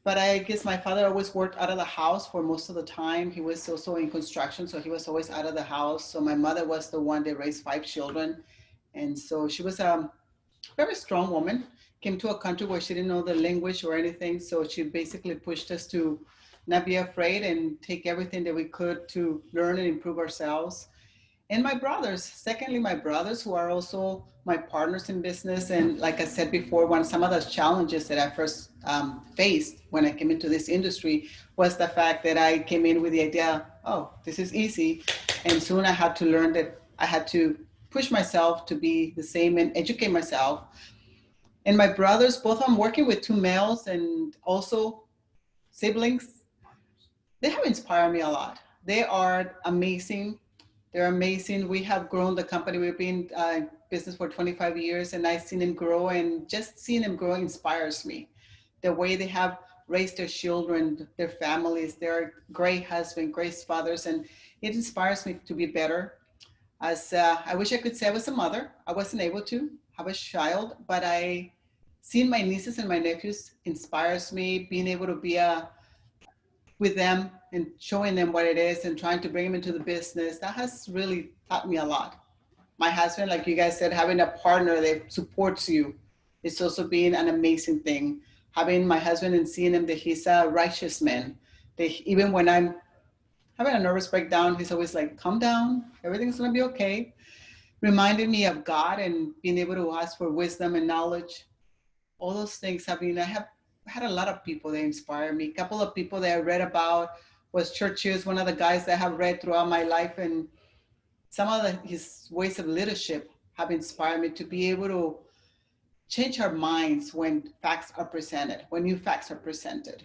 but I guess my father always worked out of the house for most of the time. He was also in construction, so he was always out of the house. So my mother was the one that raised 5 children. And so she was a very strong woman, came to a country where she didn't know the language or anything. So she basically pushed us to not be afraid and take everything that we could to learn and improve ourselves. And my brothers, secondly, my brothers who are also my partners in business. And like I said before, one some of those challenges that I first faced when I came into this industry was the fact that I came in with the idea, oh, this is easy. And soon I had to learn that I had to push myself to be the same and educate myself. And my brothers, both I'm working with 2 males and also siblings, they have inspired me a lot. They are amazing. They're amazing. We have grown the company. We've been in business for 25 years, and I've seen them grow, and just seeing them grow inspires me. The way they have raised their children, their families, they're great husbands, great fathers, and it inspires me to be better. As I wish I could say I was a mother. I wasn't able to have a child, but seeing my nieces and my nephews inspires me. Being able to be with them and showing them what it is and trying to bring them into the business, that has really taught me a lot. My husband, like you guys said, having a partner that supports you, it's also been an amazing thing. Having my husband and seeing him that he's a righteous man. Even when I'm having a nervous breakdown, he's always like, calm down, everything's gonna be okay. Reminding me of God and being able to ask for wisdom and knowledge. All those things I have had a lot of people that inspire me. A couple of people that I read about was Churches, one of the guys that I have read throughout my life, and some of his ways of leadership have inspired me to be able to change our minds when facts are presented, when new facts are presented.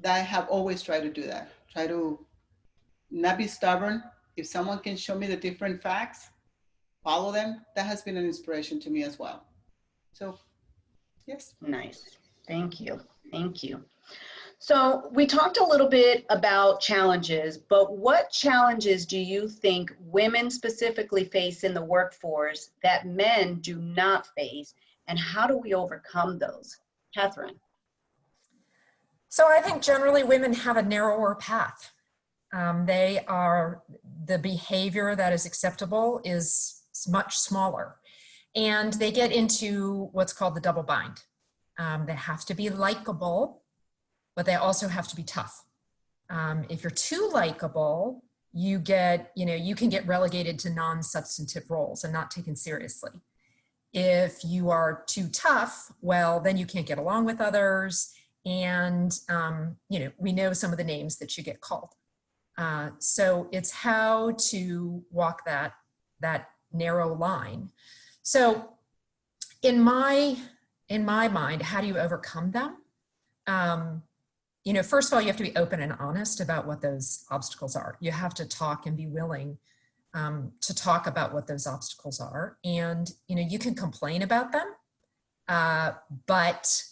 That I have always tried to do that. Try to not be stubborn. If someone can show me the different facts, follow them. That has been an inspiration to me as well. So, yes. Nice. Thank you. Thank you. So we talked a little bit about challenges, but what challenges do you think women specifically face in the workforce that men do not face, and how do we overcome those? Catherine. So I think generally women have a narrower path. The behavior that is acceptable is much smaller, and they get into what's called the double bind. They have to be likable, but they also have to be tough. If you're too likable, you can get relegated to non-substantive roles and not taken seriously. If you are too tough, well, then you can't get along with others. And, we know some of the names that you get called. So it's how to walk that narrow line. So in my mind, how do you overcome them? First of all, you have to be open and honest about what those obstacles are. You have to talk and be willing to talk about what those obstacles are. And, you can complain about them. But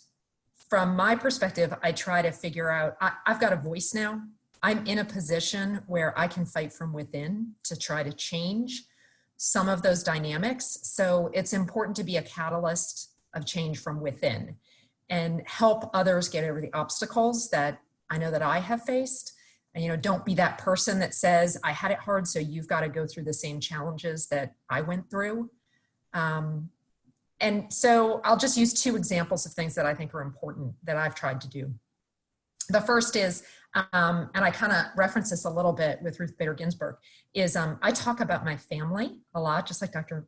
from my perspective, I try to figure out, I've got a voice now. I'm in a position where I can fight from within to try to change some of those dynamics. So it's important to be a catalyst of change from within and help others get over the obstacles that I know that I have faced. And, don't be that person that says, I had it hard, so you've got to go through the same challenges that I went through. And so I'll just use 2 examples of things that I think are important that I've tried to do. The first is, and I kind of reference this a little bit with Ruth Bader Ginsburg, is I talk about my family a lot, just like Dr.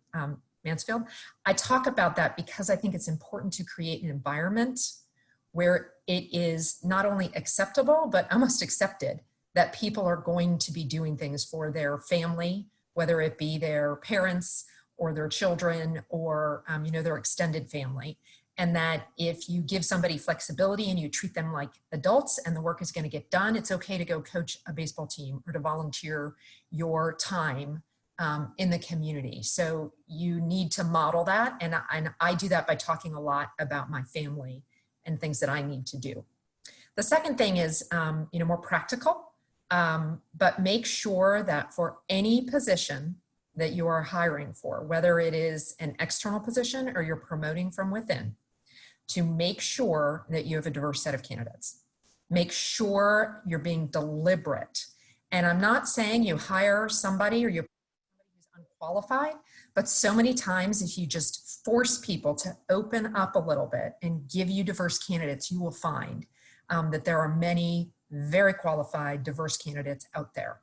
Mansfield. I talk about that because I think it's important to create an environment where it is not only acceptable, but almost accepted that people are going to be doing things for their family, whether it be their parents or their children or, their extended family. And that if you give somebody flexibility and you treat them like adults and the work is going to get done, it's okay to go coach a baseball team or to volunteer your time in the community. So you need to model that. And I do that by talking a lot about my family and things that I need to do. The second thing is, more practical, but make sure that for any position that you are hiring for, whether it is an external position or you're promoting from within, to make sure that you have a diverse set of candidates. Make sure you're being deliberate. And I'm not saying you hire somebody or you're who's unqualified, but so many times if you just force people to open up a little bit and give you diverse candidates, you will find that there are many very qualified, diverse candidates out there.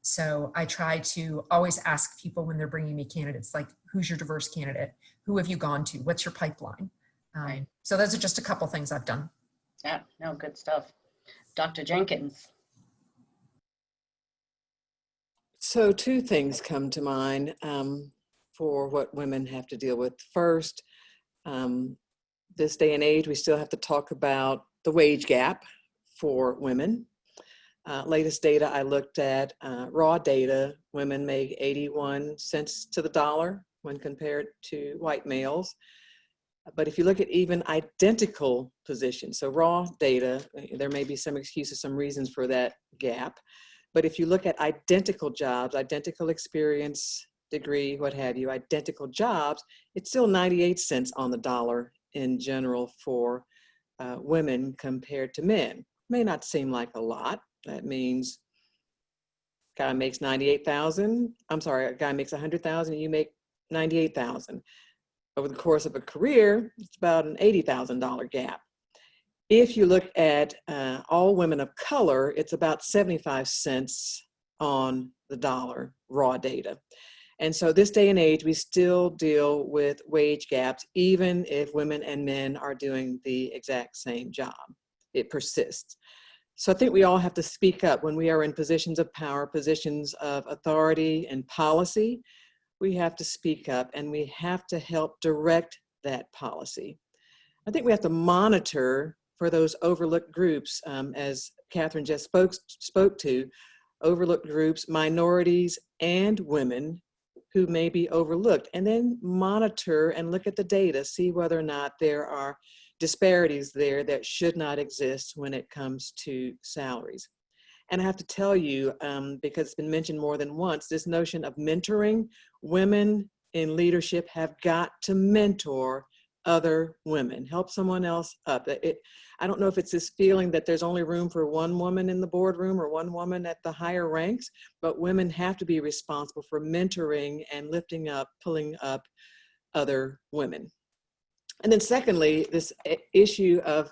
So I try to always ask people when they're bringing me candidates, like, who's your diverse candidate? Who have you gone to? What's your pipeline? Right. So those are just a couple things I've done. Yeah, no, good stuff. Dr. Jenkins. So two things come to mind for what women have to deal with. First, this day and age, we still have to talk about the wage gap for women. Latest data I looked at, raw data, women make 81 cents to the dollar when compared to white males. But if you look at even identical positions, so raw data, there may be some excuses, some reasons for that gap. But if you look at identical jobs, identical experience, degree, what have you, identical jobs, it's still 98 cents on the dollar in general for women compared to men. May not seem like a lot. That means a guy makes 98,000. I'm sorry, a guy makes 100,000 and you make 98,000. Over the course of a career, it's about an $80,000 gap. If you look at all women of color, it's about 75 cents on the dollar, raw data. And so this day and age, we still deal with wage gaps, even if women and men are doing the exact same job. It persists. So I think we all have to speak up when we are in positions of power, positions of authority and policy. We have to speak up and we have to help direct that policy. I think we have to monitor for those overlooked groups, as Catherine just spoke to, overlooked groups, minorities and women who may be overlooked, and then monitor and look at the data, see whether or not there are disparities there that should not exist when it comes to salaries. And I have to tell you, because it's been mentioned more than once, this notion of mentoring, women in leadership have got to mentor other women, help someone else up. I don't know if it's this feeling that there's only room for one woman in the boardroom or one woman at the higher ranks, but women have to be responsible for mentoring and lifting up, pulling up other women. And then secondly, this issue of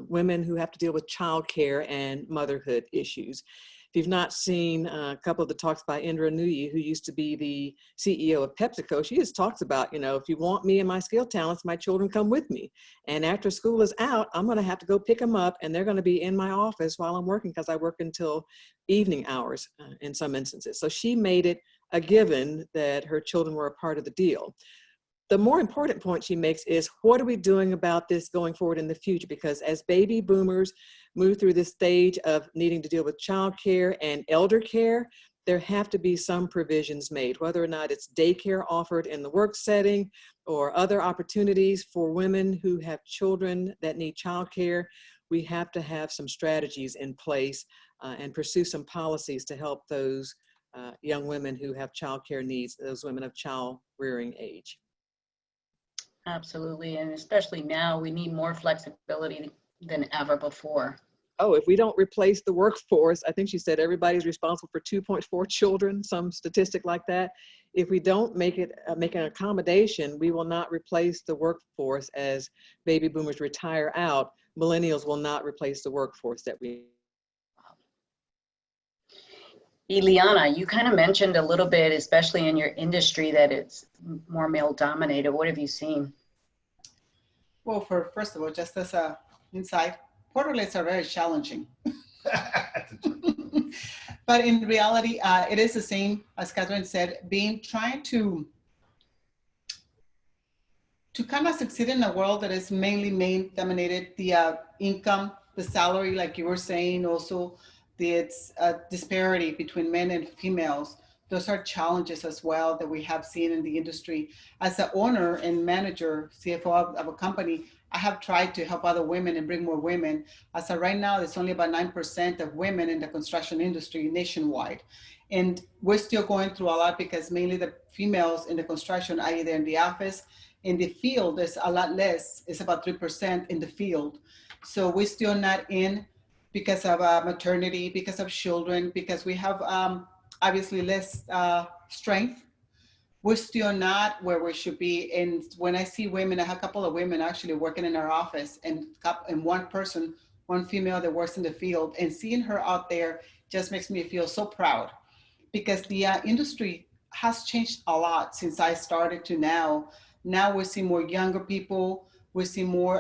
women who have to deal with childcare and motherhood issues. If you've not seen a couple of the talks by Indra Nooyi, who used to be the CEO of PepsiCo, she just talks about, if you want me and my skill talents, my children come with me. And after school is out, I'm going to have to go pick them up and they're going to be in my office while I'm working because I work until evening hours in some instances. So she made it a given that her children were a part of the deal. The more important point she makes is, what are we doing about this going forward in the future? Because as baby boomers move through this stage of needing to deal with childcare and elder care, there have to be some provisions made, whether or not it's daycare offered in the work setting or other opportunities for women who have children that need childcare. We have to have some strategies in place and pursue some policies to help those young women who have childcare needs, those women of child rearing age. Absolutely, and especially now, we need more flexibility than ever before. Oh, if we don't replace the workforce, I think she said everybody's responsible for 2.4 children, some statistic like that. If we don't make an accommodation, we will not replace the workforce as baby boomers retire out. Millennials will not replace the workforce that we. Ileana, you kind of mentioned a little bit, especially in your industry, that it's more male dominated. What have you seen? Well, first of all, just as an insight, portalates are very challenging. But in reality, it is the same, as Catherine said, trying to kind of succeed in a world that is mainly male dominated, the income, the salary, like you were saying, also it's a disparity between men and females. Those are challenges as well that we have seen in the industry. As the owner and manager, CFO of a company, I have tried to help other women and bring more women. As of right now, it's only about 9% of women in the construction industry nationwide. And we're still going through a lot because mainly the females in the construction are either in the office. In the field, there's a lot less. It's about 3% in the field. So we're still not in because of maternity, because of children, because we have obviously less strength. We're still not where we should be. And when I see women, I have a couple of women actually working in our office, and one female that works in the field, and seeing her out there just makes me feel so proud. because the industry has changed a lot since I started to now. Now we're seeing more younger people. We're seeing more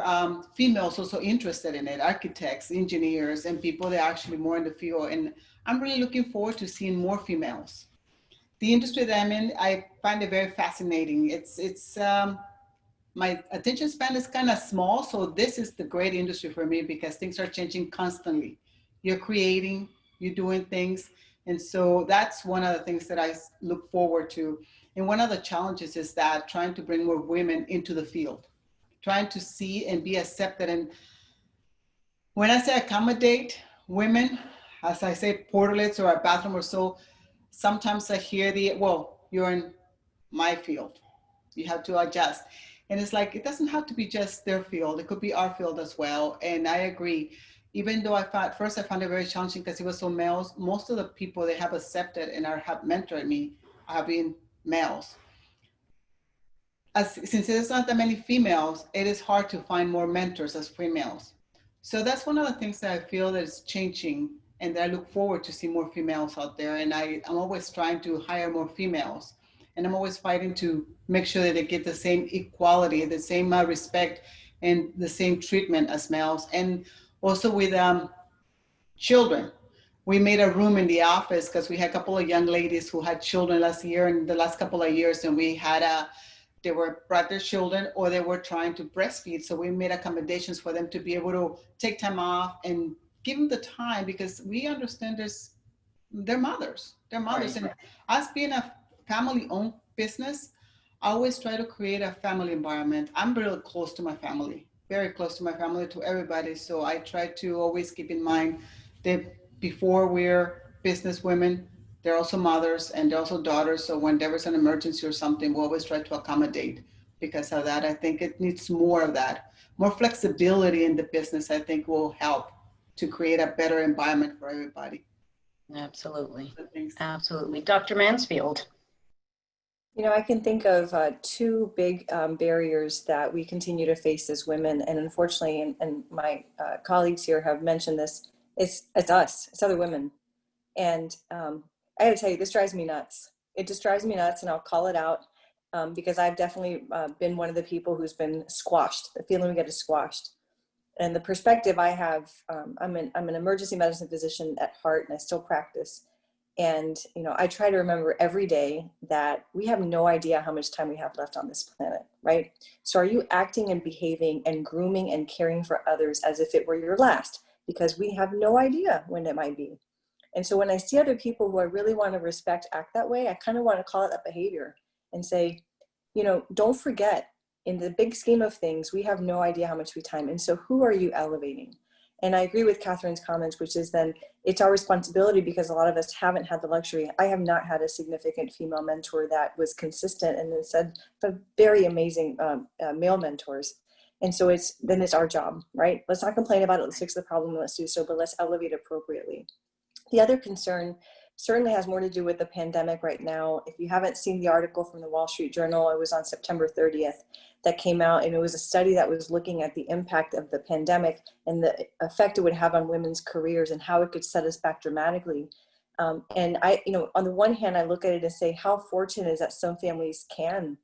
females also interested in it, architects, engineers, and people that are actually more in the field. And I'm really looking forward to seeing more females. The industry that I'm in, I find it very fascinating. It's my attention span is kind of small, so this is the great industry for me because things are changing constantly. You're creating, you're doing things, and so that's one of the things that I look forward to. And one of the challenges is that trying to bring more women into the field, trying to see and be accepted. And when I say accommodate women, as I say, portalets or a bathroom or so, sometimes I hear well, you're in my field. You have to adjust. And it's like, it doesn't have to be just their field. It could be our field as well. And I agree. Even though at first I found it very challenging because it was so males, most of the people they have accepted and have mentored me have been males. Since there's not that many females, it is hard to find more mentors as females. So that's one of the things that I feel that is changing, and that I look forward to see more females out there. And I'm always trying to hire more females, and I'm always fighting to make sure that they get the same equality, the same respect, and the same treatment as males. And also with children. We made a room in the office because we had a couple of young ladies who had children last year and the last couple of years, and we had they were brought their children or they were trying to breastfeed. So we made accommodations for them to be able to take time off and give them the time, because we understand they're mothers. Right. And us being a family-owned business, I always try to create a family environment. I'm really close to my family, very close to my family, to everybody. So I try to always keep in mind that before we're business women, they're also mothers and they're also daughters. So when there's an emergency or something, we always try to accommodate. Because of that, I think it needs more of that. More flexibility in the business, I think, will help to create a better environment for everybody. Absolutely. Absolutely. Dr. Mansfield. You know, I can think of two big barriers that we continue to face as women. And unfortunately, and my colleagues here have mentioned this, it's us, it's other women. And I gotta tell you, this drives me nuts. It just drives me nuts, and I'll call it out because I've definitely been one of the people who's been squashed, the feeling we get is squashed. And the perspective I have, I'm an emergency medicine physician at heart, and I still practice. And, you know, I try to remember every day that we have no idea how much time we have left on this planet, right? So are you acting and behaving and grooming and caring for others as if it were your last? Because we have no idea when it might be. And so when I see other people who I really want to respect act that way, I kind of want to call it that behavior and say, you know, don't forget, in the big scheme of things, we have no idea how much we time. And so who are you elevating? And I agree with Catherine's comments, which is then it's our responsibility, because a lot of us haven't had the luxury. I have not had a significant female mentor that was consistent, and instead of very amazing male mentors. And so it's our job, right? Let's not complain about it. Let's fix the problem. Let's do so, but let's elevate appropriately. The other concern certainly has more to do with the pandemic right now. If you haven't seen the article from the Wall Street Journal, it was on September 30th that came out, and it was a study that was looking at the impact of the pandemic and the effect it would have on women's careers and how it could set us back dramatically. And I, you know, on the one hand, I look at it and say, how fortunate is that some families can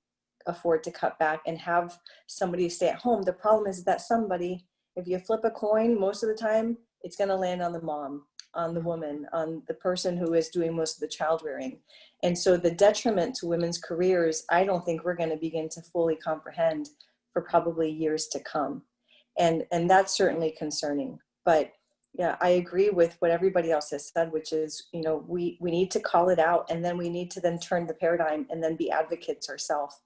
afford to cut back and have somebody stay at home. The problem is that somebody, if you flip a coin, most of the time, it's going to land on the mom, on the woman, on the person who is doing most of the child rearing. And so the detriment to women's careers, I don't think we're going to begin to fully comprehend for probably years to come. And that's certainly concerning. But yeah, I agree with what everybody else has said, which is, you know, we need to call it out, and then we need to then turn the paradigm and then be advocates ourselves.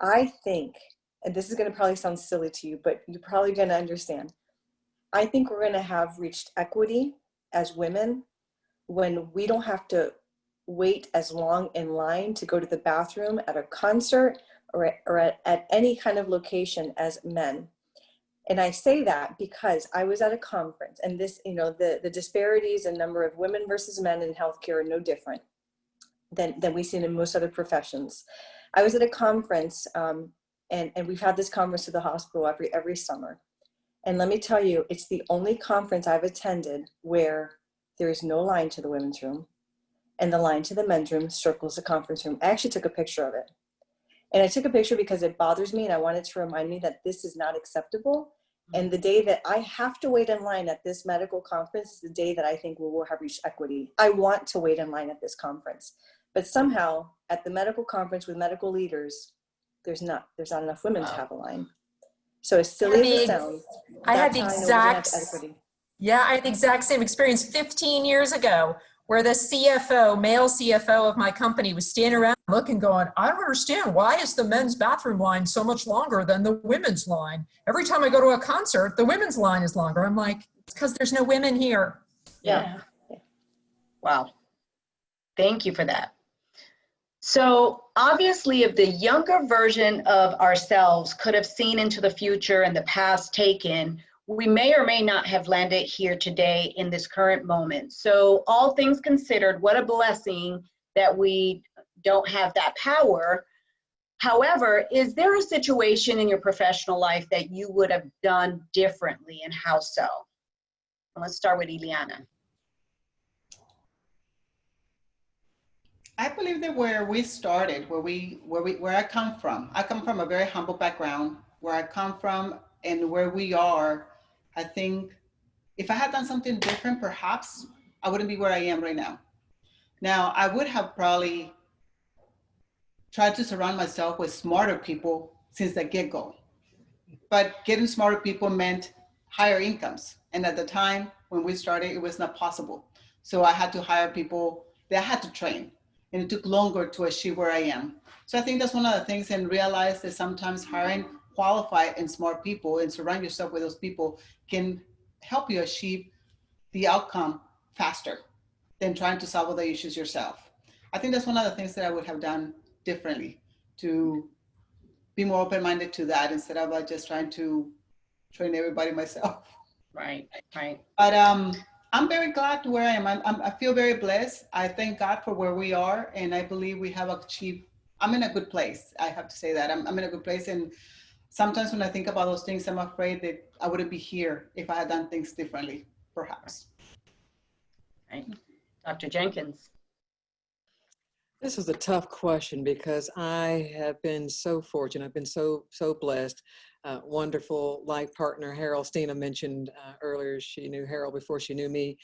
I think, and this is going to probably sound silly to you, but you're probably going to understand. I think we're going to have reached equity as women when we don't have to wait as long in line to go to the bathroom at a concert or at any kind of location as men. And I say that because I was at a conference, and this, you know, the disparities in number of women versus men in healthcare are no different than we see in most other professions. I was at a conference, and we've had this conference at the hospital every summer. And let me tell you, it's the only conference I've attended where there is no line to the women's room. and the line to the men's room circles the conference room. I actually took a picture of it. And I took a picture because it bothers me and I wanted to remind me that this is not acceptable. And the day that I have to wait in line at this medical conference is the day that I think we will have reached equity. I want to wait in line at this conference. But somehow at the medical conference with medical leaders, there's not enough women to have a line. So as silly as it sounds, I had that's the how I know we're gonna have exact, equity. yeah, I had the exact same experience 15 years ago, where the CFO, male CFO of my company, was standing around looking, going, I don't understand, why is the men's bathroom line so much longer than the women's line? Every time I go to a concert, the women's line is longer. I'm like, it's because there's no women here. Yeah. Wow. Thank you for that. So obviously, if the younger version of ourselves could have seen into the future and the past taken, we may or may not have landed here today in this current moment. So all things considered, what a blessing that we don't have that power. However, is there a situation in your professional life that you would have done differently, and how so? Let's start with Ileana. I believe that where we started, where I come from a very humble background. Where I come from and where we are, I think if I had done something different, perhaps I wouldn't be where I am right now. Now, I would have probably tried to surround myself with smarter people since the get-go. But getting smarter people meant higher incomes. And at the time when we started, it was not possible. So I had to hire people that I had to train. And it took longer to achieve where I am. So I think that's one of the things, and realize that sometimes hiring qualified and smart people and surround yourself with those people can help you achieve the outcome faster than trying to solve the issues yourself. I think that's one of the things that I would have done differently, to be more open-minded to that instead of just trying to train everybody myself. Right, right. But I'm very glad to where I am. I feel very blessed. I thank God for where we are, and I believe we have achieved. I'm in a good place. I have to say that I'm in a good place. And sometimes when I think about those things, I'm afraid that I wouldn't be here if I had done things differently, perhaps. Right. Dr. Jenkins. This was a tough question because I have been so fortunate. I've been so blessed. Wonderful life partner, Harold. Stina mentioned earlier, she knew Harold before she knew me.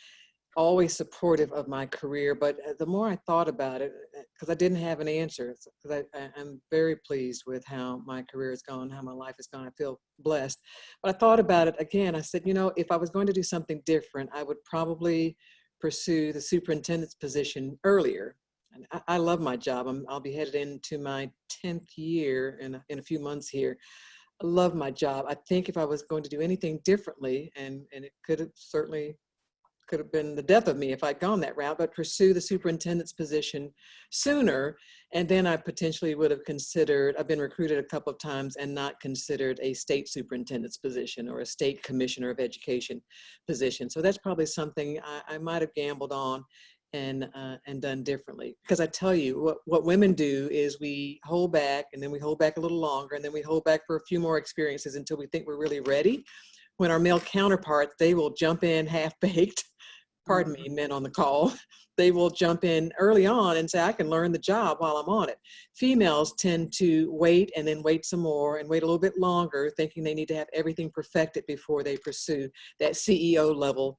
Always supportive of my career, but the more I thought about it, because I didn't have an answer, because I'm very pleased with how my career has gone, how my life has gone. I feel blessed. But I thought about it again. I said, you know, if I was going to do something different, I would probably pursue the superintendent's position earlier. And I love my job. I'll be headed into my 10th year in a few months here. I love my job. I think if I was going to do anything differently, and it could have been the death of me if I'd gone that route, but pursue the superintendent's position sooner. And then I potentially would have considered, I've been recruited a couple of times and not considered a state superintendent's position or a state commissioner of education position. So that's probably something I might have gambled on and done differently. Because I tell you, what women do is we hold back, and then we hold back a little longer, and then we hold back for a few more experiences until we think we're really ready. When our male counterparts, they will jump in half-baked, pardon me, men on the call, they will jump in early on and say, I can learn the job while I'm on it. Females tend to wait and then wait some more and wait a little bit longer, thinking they need to have everything perfected before they pursue that CEO level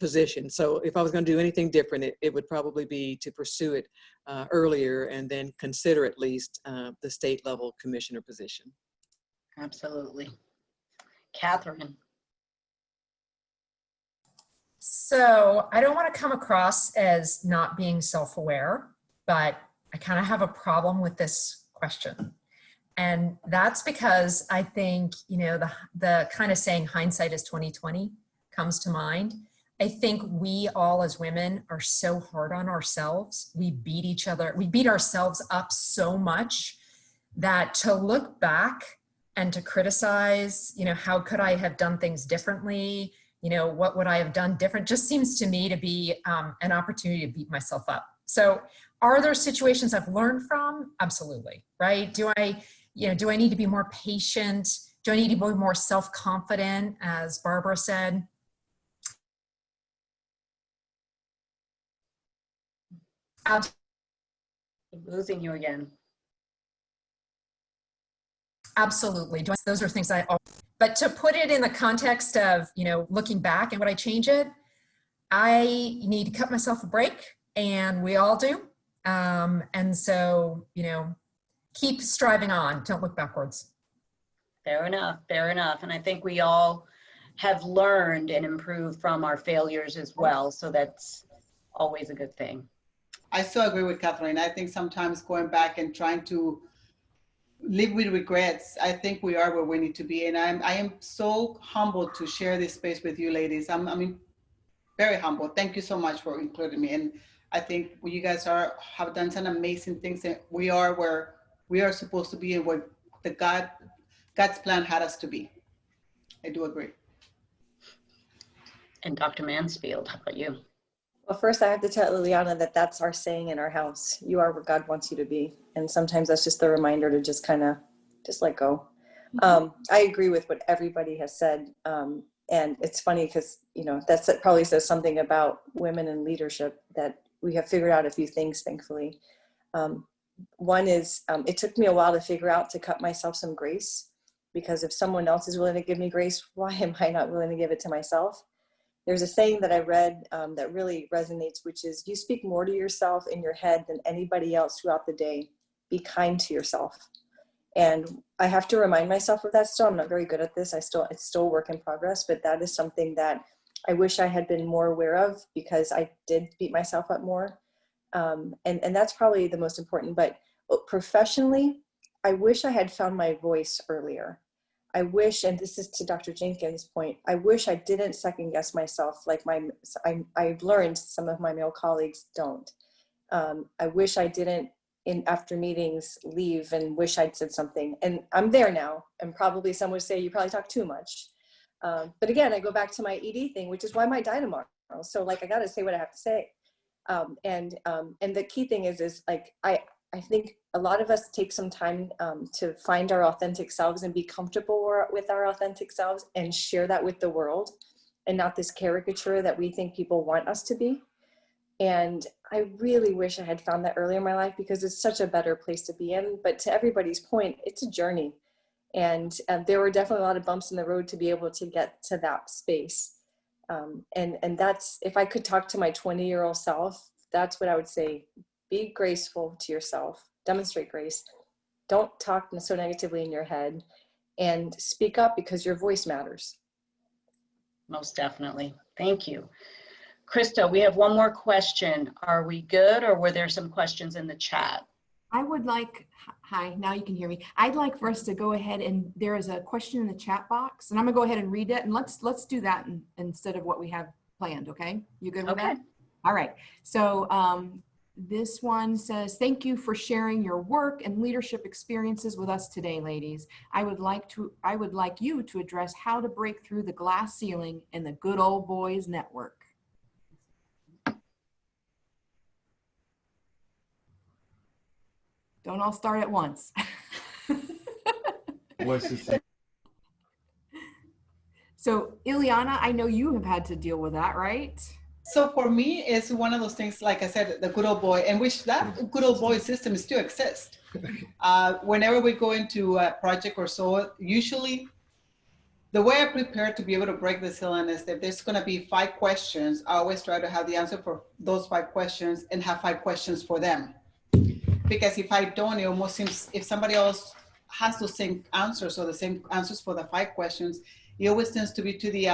position. So if I was going to do anything different, it would probably be to pursue it earlier and then consider at least the state level commissioner position. Absolutely. Catherine. So I don't want to come across as not being self-aware, but I kind of have a problem with this question. And that's because I think, you know, the kind of saying hindsight is 20/20 comes to mind. I think we all as women are so hard on ourselves. We beat ourselves up so much that to look back and to criticize, you know, how could I have done things differently? You know, what would I have done different? Just seems to me to be an opportunity to beat myself up. So are there situations I've learned from? Absolutely, right? Do I need to be more patient? Do I need to be more self-confident, as Barbara said? Ab- Losing you again. Absolutely. Those are things but to put it in the context of, looking back and would I change it? I need to cut myself a break, and we all do. And so, keep striving on. Don't look backwards. Fair enough, fair enough. And I think we all have learned and improved from our failures as well. So that's always a good thing. I so agree with Kathleen. I think sometimes going back and trying to live with regrets, I think we are where we need to be. And I am so humbled to share this space with you ladies. I'm very humble. Thank you so much for including me. And I think you guys have done some amazing things, and we are where we are supposed to be and what God's plan had us to be. I do agree. And Dr. Mansfield, how about you? Well, first I have to tell Ileana that that's our saying in our house. You are where God wants you to be. And sometimes that's just the reminder to just kind of just let go. I agree with what everybody has said. And it's funny because, that probably says something about women in leadership, that we have figured out a few things, thankfully. One is it took me a while to figure out to cut myself some grace, because if someone else is willing to give me grace, why am I not willing to give it to myself? There's a saying that I read that really resonates, which is, you speak more to yourself in your head than anybody else throughout the day. Be kind to yourself. And I have to remind myself of that still. I'm not very good at this. It's still a work in progress, but that is something that I wish I had been more aware of, because I did beat myself up more. And that's probably the most important. But professionally, I wish I had found my voice earlier. I wish, and this is to Dr. Jenkins' point, I wish I didn't second guess myself like I've learned some of my male colleagues don't. I wish I didn't, after meetings, leave and wish I'd said something. And I'm there now, and probably some would say you probably talk too much. But again, I go back to my ED thing, which is why I might die tomorrow. So I got to say what I have to say. And the key thing is I think a lot of us take some time to find our authentic selves and be comfortable with our authentic selves and share that with the world, and not this caricature that we think people want us to be. And I really wish I had found that earlier in my life, because it's such a better place to be in. But to everybody's point, it's a journey. And there were definitely a lot of bumps in the road to be able to get to that space. And that's, if I could talk to my 20-year-old self, that's what I would say. Be graceful to yourself, demonstrate grace. Don't talk so negatively in your head, and speak up, because your voice matters. Most definitely. Thank you. Krista, we have one more question. Are we good, or were there some questions in the chat? I would like, hi, now you can hear me. I'd like for us to go ahead, and there is a question in the chat box, and I'm gonna go ahead and read it, and let's do that instead of what we have planned, okay? You good with that? All right, so this one says, thank you for sharing your work and leadership experiences with us today, ladies. I would like you to address how to break through the glass ceiling in the Good Old Boys Network. Don't all start at once. What's the thing? So Ileana, I know you have had to deal with that, right? So for me, it's one of those things, like I said, the good old boy, and which that good old boy system still exists. Whenever we go into a project or so, usually the way I prepare to be able to break the ceiling is that there's going to be 5 questions. I always try to have the answer for those 5 questions and have 5 questions for them. Because if I don't, it almost seems, if somebody else has the same answers or the same answers for the 5 questions, it always tends to be to the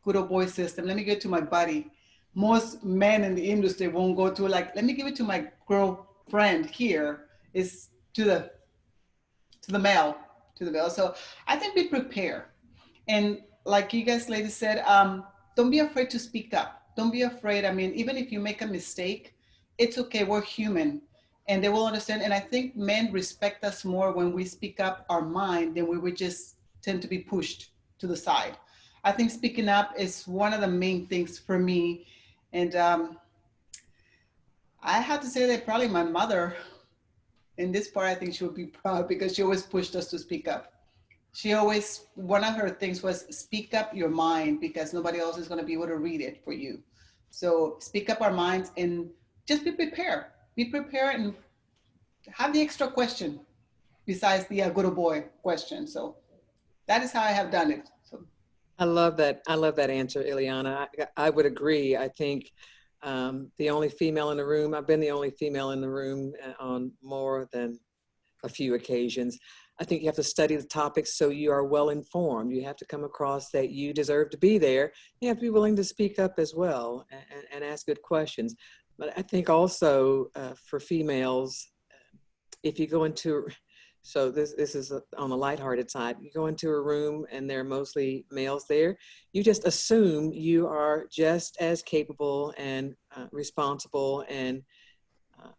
good old boy system. Let me get to my buddy. Most men in the industry won't go to let me give it to my girlfriend here. Is to the male. So I think we prepare. And like you guys ladies said, don't be afraid to speak up. Don't be afraid. I mean, even if you make a mistake, it's okay. We're human, and they will understand. And I think men respect us more when we speak up our mind than we would just tend to be pushed to the side. I think speaking up is one of the main things for me. And I have to say that probably my mother, in this part, I think she would be proud, because she always pushed us to speak up. She always, one of her things was speak up your mind, because nobody else is going to be able to read it for you. So speak up our minds and just be prepared. be prepared and have the extra question besides the good old boy question. So that is how I have done it. So I love that. I love that answer, Ileana. I would agree. I think the only female in the room, I've been the only female in the room on more than a few occasions. I think you have to study the topics so you are well informed. You have to come across that you deserve to be there. You have to be willing to speak up as well and ask good questions. But I think also for females, if you go into, so this is on the lighthearted side, you go into a room and there are mostly males there, you just assume you are just as capable and responsible and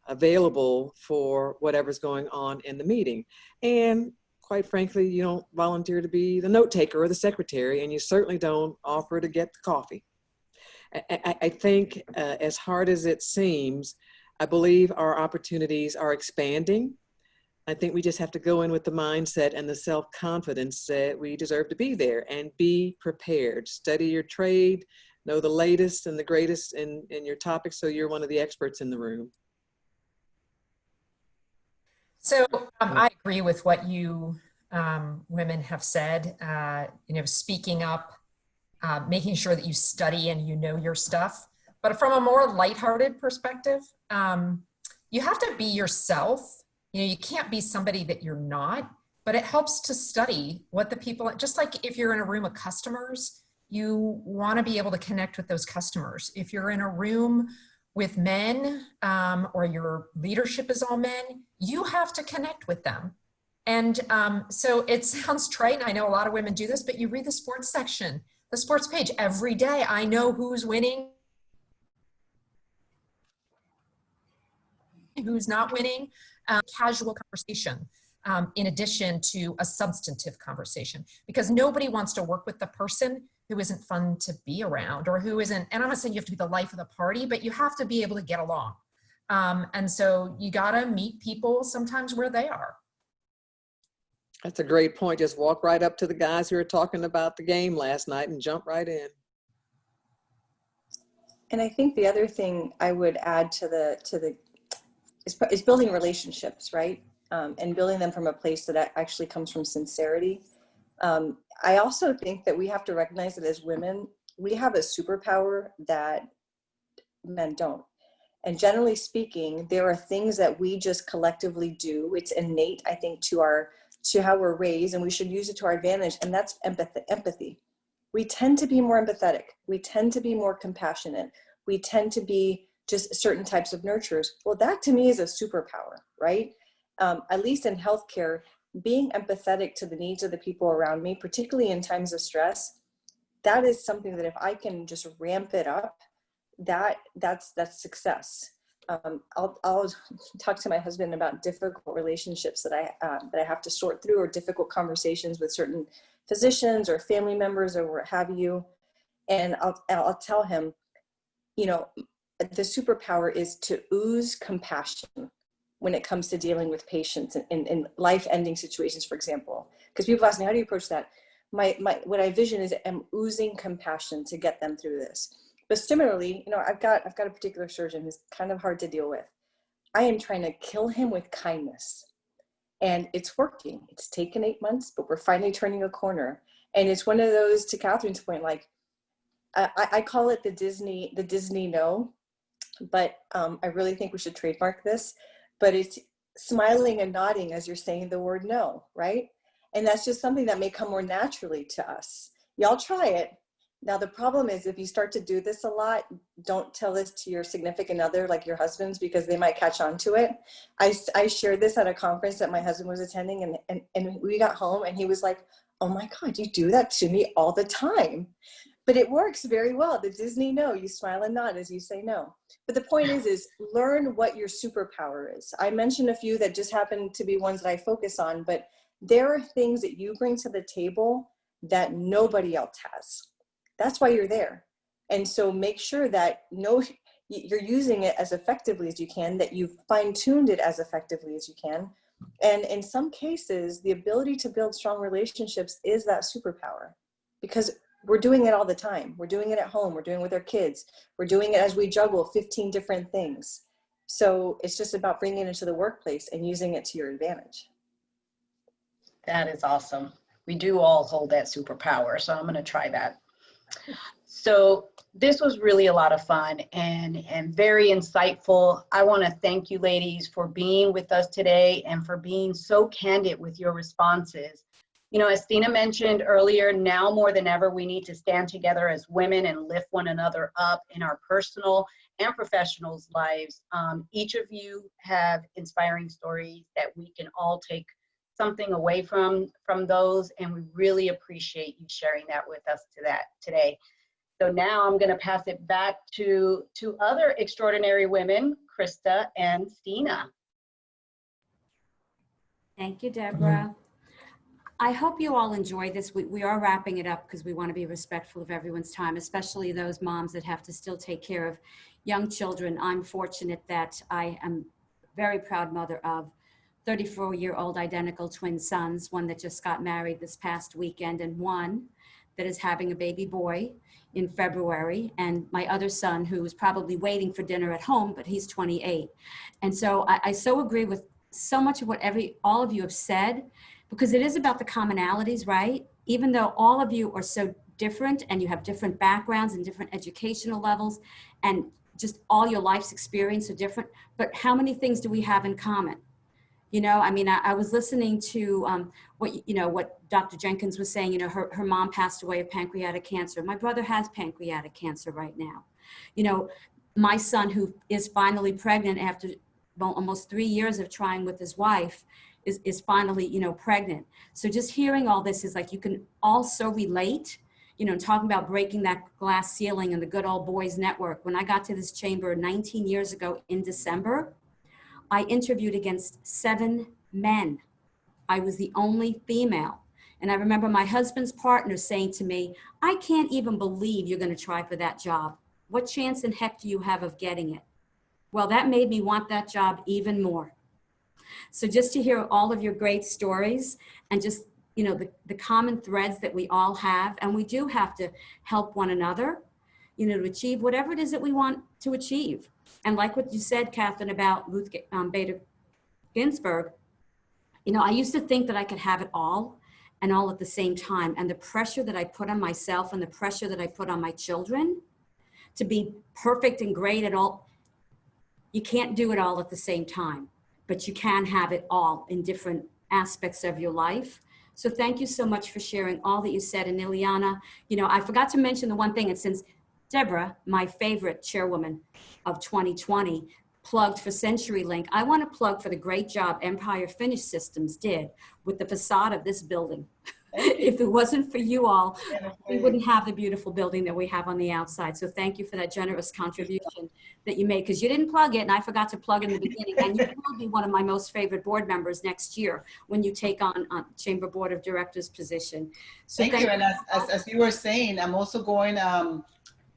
available for whatever's going on in the meeting. And quite frankly, you don't volunteer to be the note taker or the secretary, and you certainly don't offer to get the coffee. I think as hard as it seems, I believe our opportunities are expanding. I think we just have to go in with the mindset and the self-confidence that we deserve to be there and be prepared. Study your trade, know the latest and the greatest in your topic so you're one of the experts in the room. So I agree with what you women have said, speaking up, making sure that you study and you know your stuff. But from a more lighthearted perspective, you have to be yourself. You can't be somebody that you're not, but it helps to study what the people, just like if you're in a room of customers, you want to be able to connect with those customers. If you're in a room with men or your leadership is all men, you have to connect with them. And so it sounds trite, and I know a lot of women do this, but you read the sports section, the sports page every day. I know who's winning, who's not winning. Casual conversation in addition to a substantive conversation, because nobody wants to work with the person who isn't fun to be around or who isn't, and I'm not saying you have to be the life of the party, but you have to be able to get along. And so you gotta meet people sometimes where they are. That's a great point. Just walk right up to the guys who were talking about the game last night and jump right in. And I think the other thing I would add is building relationships, right? And building them from a place that actually comes from sincerity. I also think that we have to recognize that as women, we have a superpower that men don't. And generally speaking, there are things that we just collectively do. It's innate, I think, to how we're raised, and we should use it to our advantage. And that's empathy. We tend to be more empathetic. We tend to be more compassionate. We tend to be just certain types of nurturers. Well, that to me is a superpower, right? At least in healthcare, being empathetic to the needs of the people around me, particularly in times of stress, that is something that if I can just ramp it up, that's success. I'll talk to my husband about difficult relationships that I have to sort through, or difficult conversations with certain physicians or family members or what have you. And I'll tell him, the superpower is to ooze compassion when it comes to dealing with patients in life-ending situations, for example. Because people ask me, how do you approach that? What I vision is I'm oozing compassion to get them through this. But similarly, I've got a particular surgeon who's kind of hard to deal with. I am trying to kill him with kindness. And it's working. It's taken 8 months, but we're finally turning a corner. And it's one of those, to Catherine's point, like, I call it the Disney no, but I really think we should trademark this. But it's smiling and nodding as you're saying the word no, right? And that's just something that may come more naturally to us. Y'all try it. Now, the problem is if you start to do this a lot, don't tell this to your significant other, like your husbands, because they might catch on to it. I shared this at a conference that my husband was attending, and we got home and he was like, oh my God, you do that to me all the time. But it works very well. The Disney no, you smile and nod as you say no. But the point is learn what your superpower is. I mentioned a few that just happen to be ones that I focus on, but there are things that you bring to the table that nobody else has. That's why you're there. And so make sure that you're using it as effectively as you can, that you've fine-tuned it as effectively as you can. And in some cases, the ability to build strong relationships is that superpower, because we're doing it all the time. We're doing it at home. We're doing it with our kids. We're doing it as we juggle 15 different things. So it's just about bringing it into the workplace and using it to your advantage. That is awesome. We do all hold that superpower, so I'm going to try that. So this was really a lot of fun and very insightful. I want to thank you ladies for being with us today and for being so candid with your responses. You know, as Stina mentioned earlier, now more than ever, we need to stand together as women and lift one another up in our personal and professional lives. Each of you have inspiring stories that we can all take something away from those, and we really appreciate you sharing that with us today. So now I'm going to pass it back to other extraordinary women, Krista and Stina. Thank you, Deborah. I hope you all enjoy this. We are wrapping it up because we want to be respectful of everyone's time, especially those moms that have to still take care of young children. I'm fortunate that I am a very proud mother of 34-year-old identical twin sons, one that just got married this past weekend and one that is having a baby boy in February, and my other son who is probably waiting for dinner at home, but he's 28. And so I so agree with so much of what all of you have said, because it is about the commonalities, right? Even though all of you are so different and you have different backgrounds and different educational levels and just all your life's experience are different, but how many things do we have in common? You know, I mean, I was listening to what Dr. Jenkins was saying. You know, her mom passed away of pancreatic cancer. My brother has pancreatic cancer right now. You know, my son, who is finally pregnant after almost 3 years of trying with his wife, is finally, you know, pregnant. So just hearing all this is like, you can also relate, you know, talking about breaking that glass ceiling and the good old boys network. When I got to this chamber 19 years ago in December, I interviewed against 7 men. I was the only female. And I remember my husband's partner saying to me, I can't even believe you're going to try for that job. What chance in heck do you have of getting it? Well, that made me want that job even more. So just to hear all of your great stories and just, you know, the common threads that we all have, and we do have to help one another, you know, to achieve whatever it is that we want to achieve. And like what you said, Catherine, about Ruth Bader Ginsburg, you know, I used to think that I could have it all and all at the same time. And the pressure that I put on myself and the pressure that I put on my children to be perfect and great at all, you can't do it all at the same time, but you can have it all in different aspects of your life. So thank you so much for sharing all that you said. And Ileana, you know, I forgot to mention the one thing, and since Deborah, my favorite chairwoman of 2020, plugged for CenturyLink, I want to plug for the great job Empire Finish Systems did with the facade of this building. If it wasn't for you all, we wouldn't have the beautiful building that we have on the outside. So thank you for that generous contribution that you made, because you didn't plug it and I forgot to plug it in the beginning. And you will be one of my most favorite board members next year when you take on Chamber Board of Directors position. So thank you. And as you were saying, I'm also going,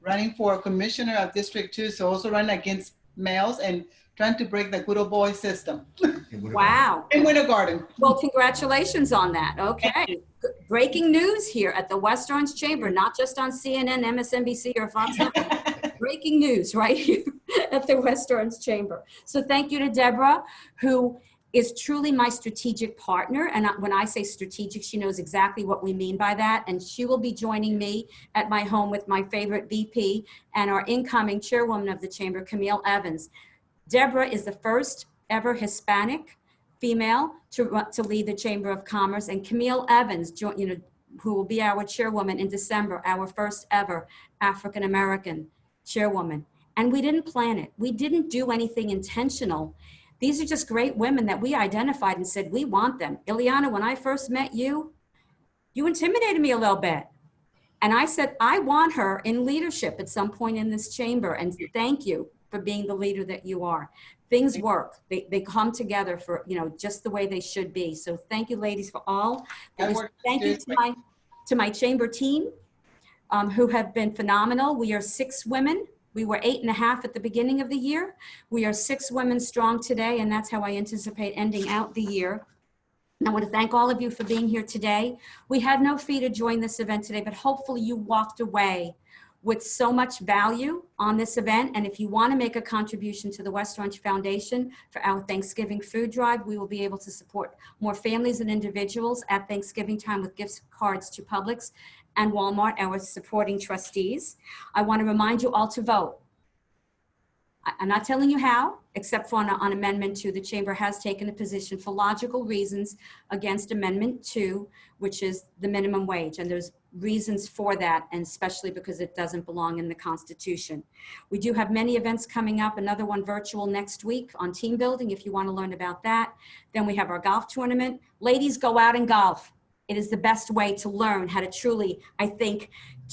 running for commissioner of District 2, so also running against males and trying to break the good old boy system. Wow. In Winter Garden. Well, congratulations on that. Okay. Breaking news here at the West Orange Chamber, not just on CNN, MSNBC, or Fox. Breaking news right here at the West Orange Chamber. So thank you to Deborah, who is truly my strategic partner. And when I say strategic, she knows exactly what we mean by that. And she will be joining me at my home with my favorite VP and our incoming chairwoman of the chamber, Camille Evans. Deborah is the first ever Hispanic female to lead the Chamber of Commerce, and Camille Evans, who will be our chairwoman in December, our first ever African-American chairwoman. And we didn't plan it. We didn't do anything intentional. These are just great women that we identified and said, we want them. Ileana, when I first met you, you intimidated me a little bit. And I said, I want her in leadership at some point in this chamber. And thank you for being the leader that you are. Things work. They come together for, you know, just the way they should be. So thank you, ladies, for all. Thank you to my chamber team, who have been phenomenal. We are 6 women. We were 8.5 at the beginning of the year. We are 6 women strong today, and that's how I anticipate ending out the year. And I want to thank all of you for being here today. We had no fee to join this event today, but hopefully you walked away with so much value on this event. And if you want to make a contribution to the West Orange Foundation for our Thanksgiving food drive, we will be able to support more families and individuals at Thanksgiving time with gift cards to Publix and Walmart, our supporting trustees. I want to remind you all to vote. I'm not telling you how, except for on Amendment 2, the Chamber has taken a position for logical reasons against Amendment 2, which is the minimum wage. And there's reasons for that, and especially because it doesn't belong in the Constitution. We do have many events coming up, another one virtual next week on team building, if you want to learn about that. Then we have our golf tournament. Ladies, go out and golf. It is the best way to learn how to truly, I think,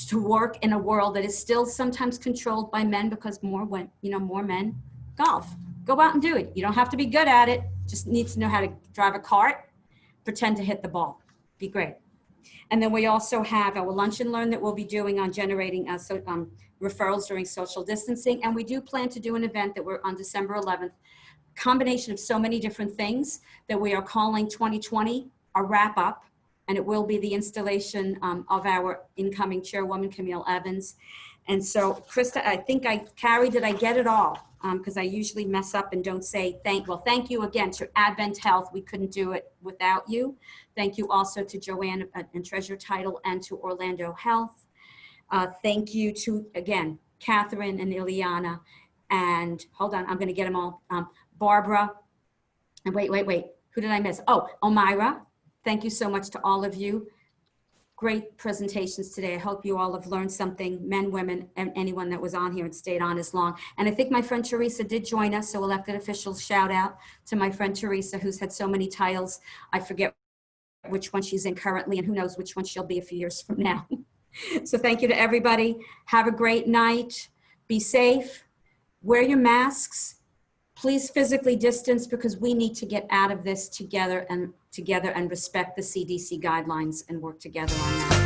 to work in a world that is still sometimes controlled by men, because more men golf. Go out and do it. You don't have to be good at it. Just need to know how to drive a cart, pretend to hit the ball. Be great. And then we also have our lunch and learn that we'll be doing on generating referrals during social distancing. And we do plan to do an event that we're on December 11th, combination of so many different things that we are calling 2020 a wrap up. And it will be the installation of our incoming chairwoman, Camille Evans. And so, Krista, I think did I get it all? Because I usually mess up and don't say thank you again to Advent Health. We couldn't do it without you. Thank you also to Joanne and Treasure Title and to Orlando Health. Thank you to, again, Catherine and Ileana. And hold on, I'm gonna get them all. Barbara, and wait. Who did I miss? Oh, Omira. Thank you so much to all of you. Great presentations today. I hope you all have learned something, men, women, and anyone that was on here and stayed on as long. And I think my friend Teresa did join us, so elected officials shout out to my friend Teresa, who's had so many titles. I forget which one she's in currently, and who knows which one she'll be a few years from now. So thank you to everybody. Have a great night. Be safe. Wear your masks. Please physically distance, because we need to get out of this together and respect the CDC guidelines and work together on that.